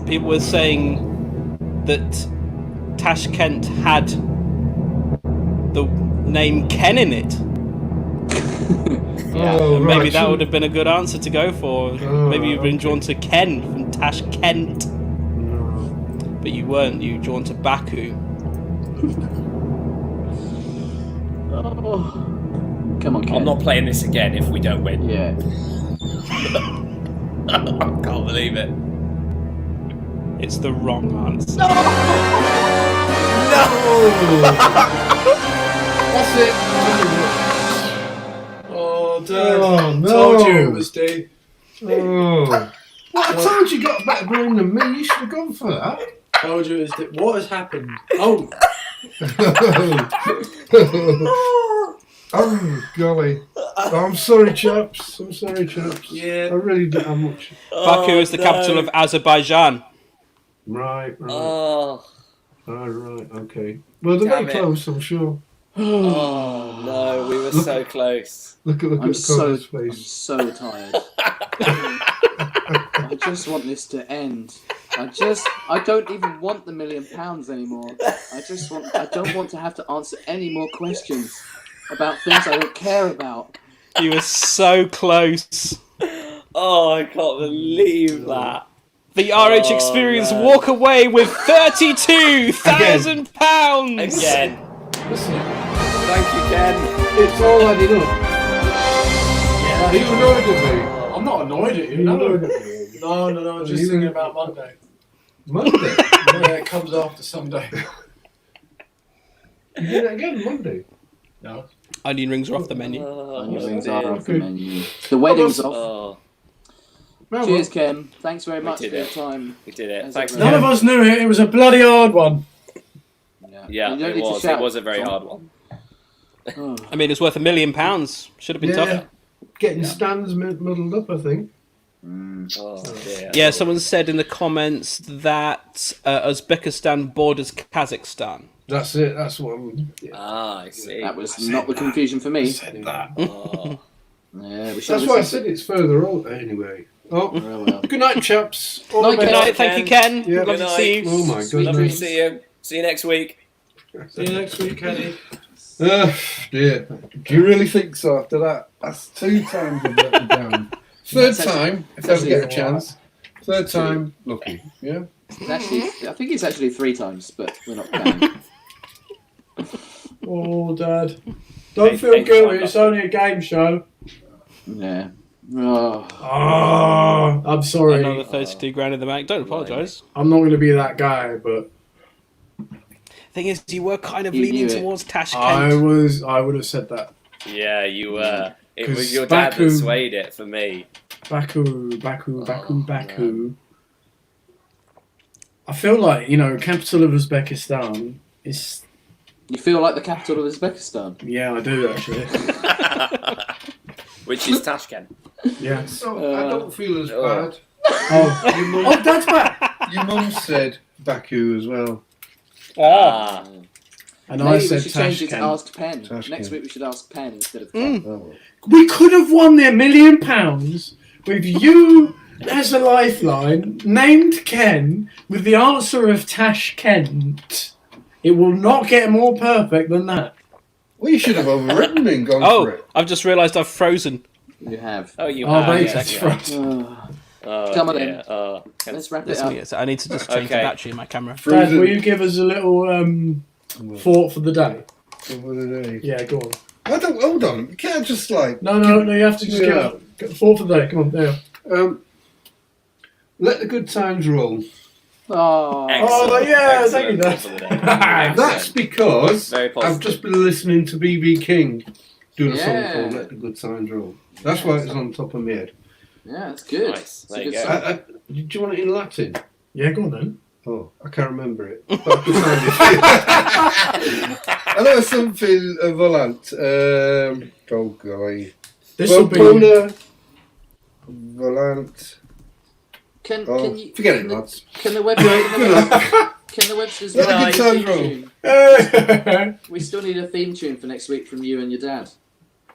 People were saying that Tash Kent had the name Ken in it. Oh, And maybe right, that so- would have been a good answer to go for. Maybe you've been drawn to Ken from Tash Kent, No. but you weren't. You were drawn to Baku. Oh. Come on, Ken. I'm not playing this again if we don't win. Yeah. I can't believe it. It's the wrong answer. That's it. Oh, Dad. Oh, no. Told you it was D. Oh. Well, I told you got a better brain than me. You should have gone for that. Told you it was D. What has happened? Oh, Oh, golly. I'm sorry, chaps. yeah. I really don't have much. Baku is the capital of Azerbaijan. Right. Oh, Right, okay. Well, they're Damn very it. close, I'm sure. oh no, we were so close. Look at I'm Connor's I'm face. so tired. I just want this to end. I don't even want the £1 million anymore. I don't want to have to answer any more questions about things I don't care about. You were so close. Oh, I can't believe that. The RH Experience walk away with £32,000. Again. Listen, Thank you, Ken. it's all added up. Are you annoyed at me? I'm not annoyed at you. Are you No, annoyed at me? no. I'm just thinking about Monday. Monday? Yeah, it comes after Sunday. You did it again Monday? No. Onion rings are off the menu. Oh, Onion rings dear. are off the menu. The wedding's off. Oh, Well, Cheers, Ken. Thanks very much for did your it. time. we did it. As Thanks, it None Ken. of us knew it. It was a bloody hard one. Yeah, You don't it need to was. shout, It was a very Tom. hard one. Oh. I mean, it's worth £1 million. Should have been tougher. Getting stands muddled up, I think. Oh dear. Yeah, someone said in the comments that Uzbekistan borders Kazakhstan. That's it, that's what I'm... Ah, I see. That was not the confusion for me. Oh. Yeah, we should That's why I said it's further on, anyway. Oh, Very well. good night, chaps. All Night, the Good best. night, thank you, Ken. Yeah. Lovely Good to see you. Oh my Sweet Lovely to goodness. see you. See you next week. See you next week, Kenny. Dear. Do you really think so after that? That's 2 times I've let you down. Third That's time, if I ever get a chance. Third time, lucky. Yeah? It's actually, I think it's actually 3 times, but we're not counting. Oh, Dad. Don't Hey, feel hey, guilty. fine, It's only a game show. Yeah. Oh. Oh, I'm sorry. Another 32 grand in the bank. Don't apologise. I'm not going to be that guy, but Thing is, you were kind of You leaning knew it. towards Tash I Kent. would have said that. Yeah, you were. It 'Cause was your dad Baku- that swayed it for me. Baku. man. I feel like, capital of Uzbekistan is... You feel like the capital of Uzbekistan. Yeah, I do, actually. Which is Tashkent. Yeah. So, I don't feel as bad. Oh, Dad's back! Your mum said Baku as well. Ah. And I Maybe we said should change it to Tashkent. Ask Pen. Tashkent. Next week we should ask Pen instead of Ken. Oh. We could have won the £1 million with you as a lifeline, named Ken, with the answer of Tash Kent. It will not get more perfect than that. Well, you should have overwritten and gone for Oh, it. I've just realised I've frozen. You have. Oh, you Oh, have. mate, yeah, that's yeah. right. Oh, Oh, Come on dear. then. Oh, let's wrap it Listen, up. yes, I need to just change the Okay. battery in my camera. Dad, will you give us a little thought for the day? Yeah, go on. I don't. Hold on. You can't just like. No, you have to just get the thought for the day. Come on, there. Let the good times roll. Oh, Excellent. yeah, Excellent. thank you, Top of the day. That's Excellent. because Very positive. I've just been listening to BB King doing a Yeah. song called "Let the Good Times Roll." That's why it's on top of my head. yeah, that's good. Nice. It's a There you good go. song. Do you want it in Latin? Yeah, go on then. Oh, I can't remember it. But I can find it. I know something volant. Oh, golly. This will be. Pona volant. Can you Forget can it, the, lads. can the Websters can the Websters Let the write good a times theme roll. tune? We still need a theme tune for next week from you and your dad.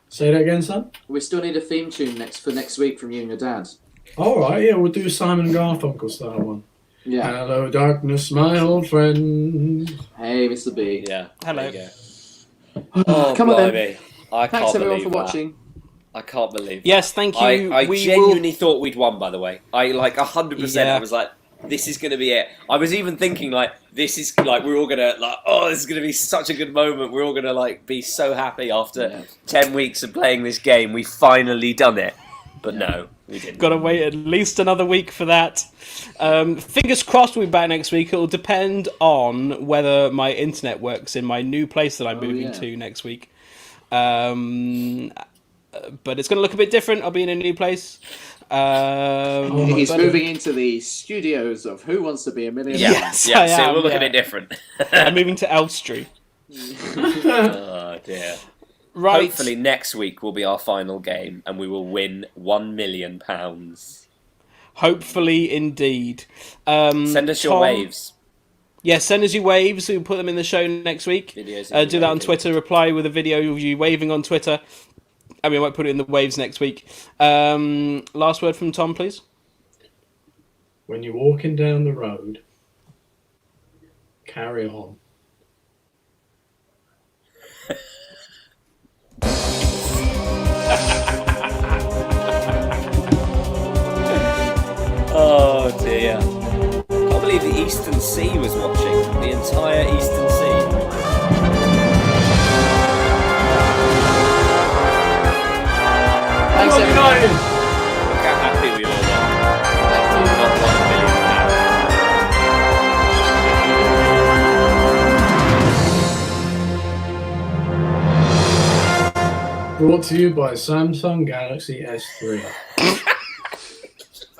Say that again, son. We still need a theme tune next week from you and your dad. All right, yeah, we'll do Simon and Garfunkel style one. Yeah. Hello, darkness, my old friend. Hey, Mr. B. Yeah. Hello. There you go. Oh, Come on then. blimey. I Thanks can't everyone believe for that. watching. I can't believe. Yes, thank you. I We genuinely thought we'd won. By the way, I like 100%. Yeah. I was like, this is going to be it. I was even thinking like, this is like we're all gonna like, oh, this is going to be such a good moment. We're all gonna like be so happy after 10 weeks of playing this game. We finally done it. But no, we didn't. Got to wait at least another week for that. Fingers crossed we'll be back next week. It'll depend on whether my internet works in my new place that I'm moving to next week. But it's going to look a bit different. I'll be in a new place. He's moving into the studios of Who Wants to Be a Millionaire? Yes, Yeah, I so am, we'll look a yeah. bit different. I'm moving to Elstree. Oh dear. Right. Hopefully next week will be our final game and we will win £1 million. Hopefully, indeed. Send us your Tom- waves. Yeah, send us your waves. We'll put them in the show next week. Videos of you Do that on waving. Twitter. Reply with a video of you waving on Twitter. I mean, I might put it in the waves next week. Last word from Tom, please. When you're walking down the road, carry on. Oh dear. I can't believe the Eastern Sea was watching. The entire Eastern Sea. Thanks everyone. Look how happy we all are. Not £1 million. Brought to you by Samsung Galaxy S3.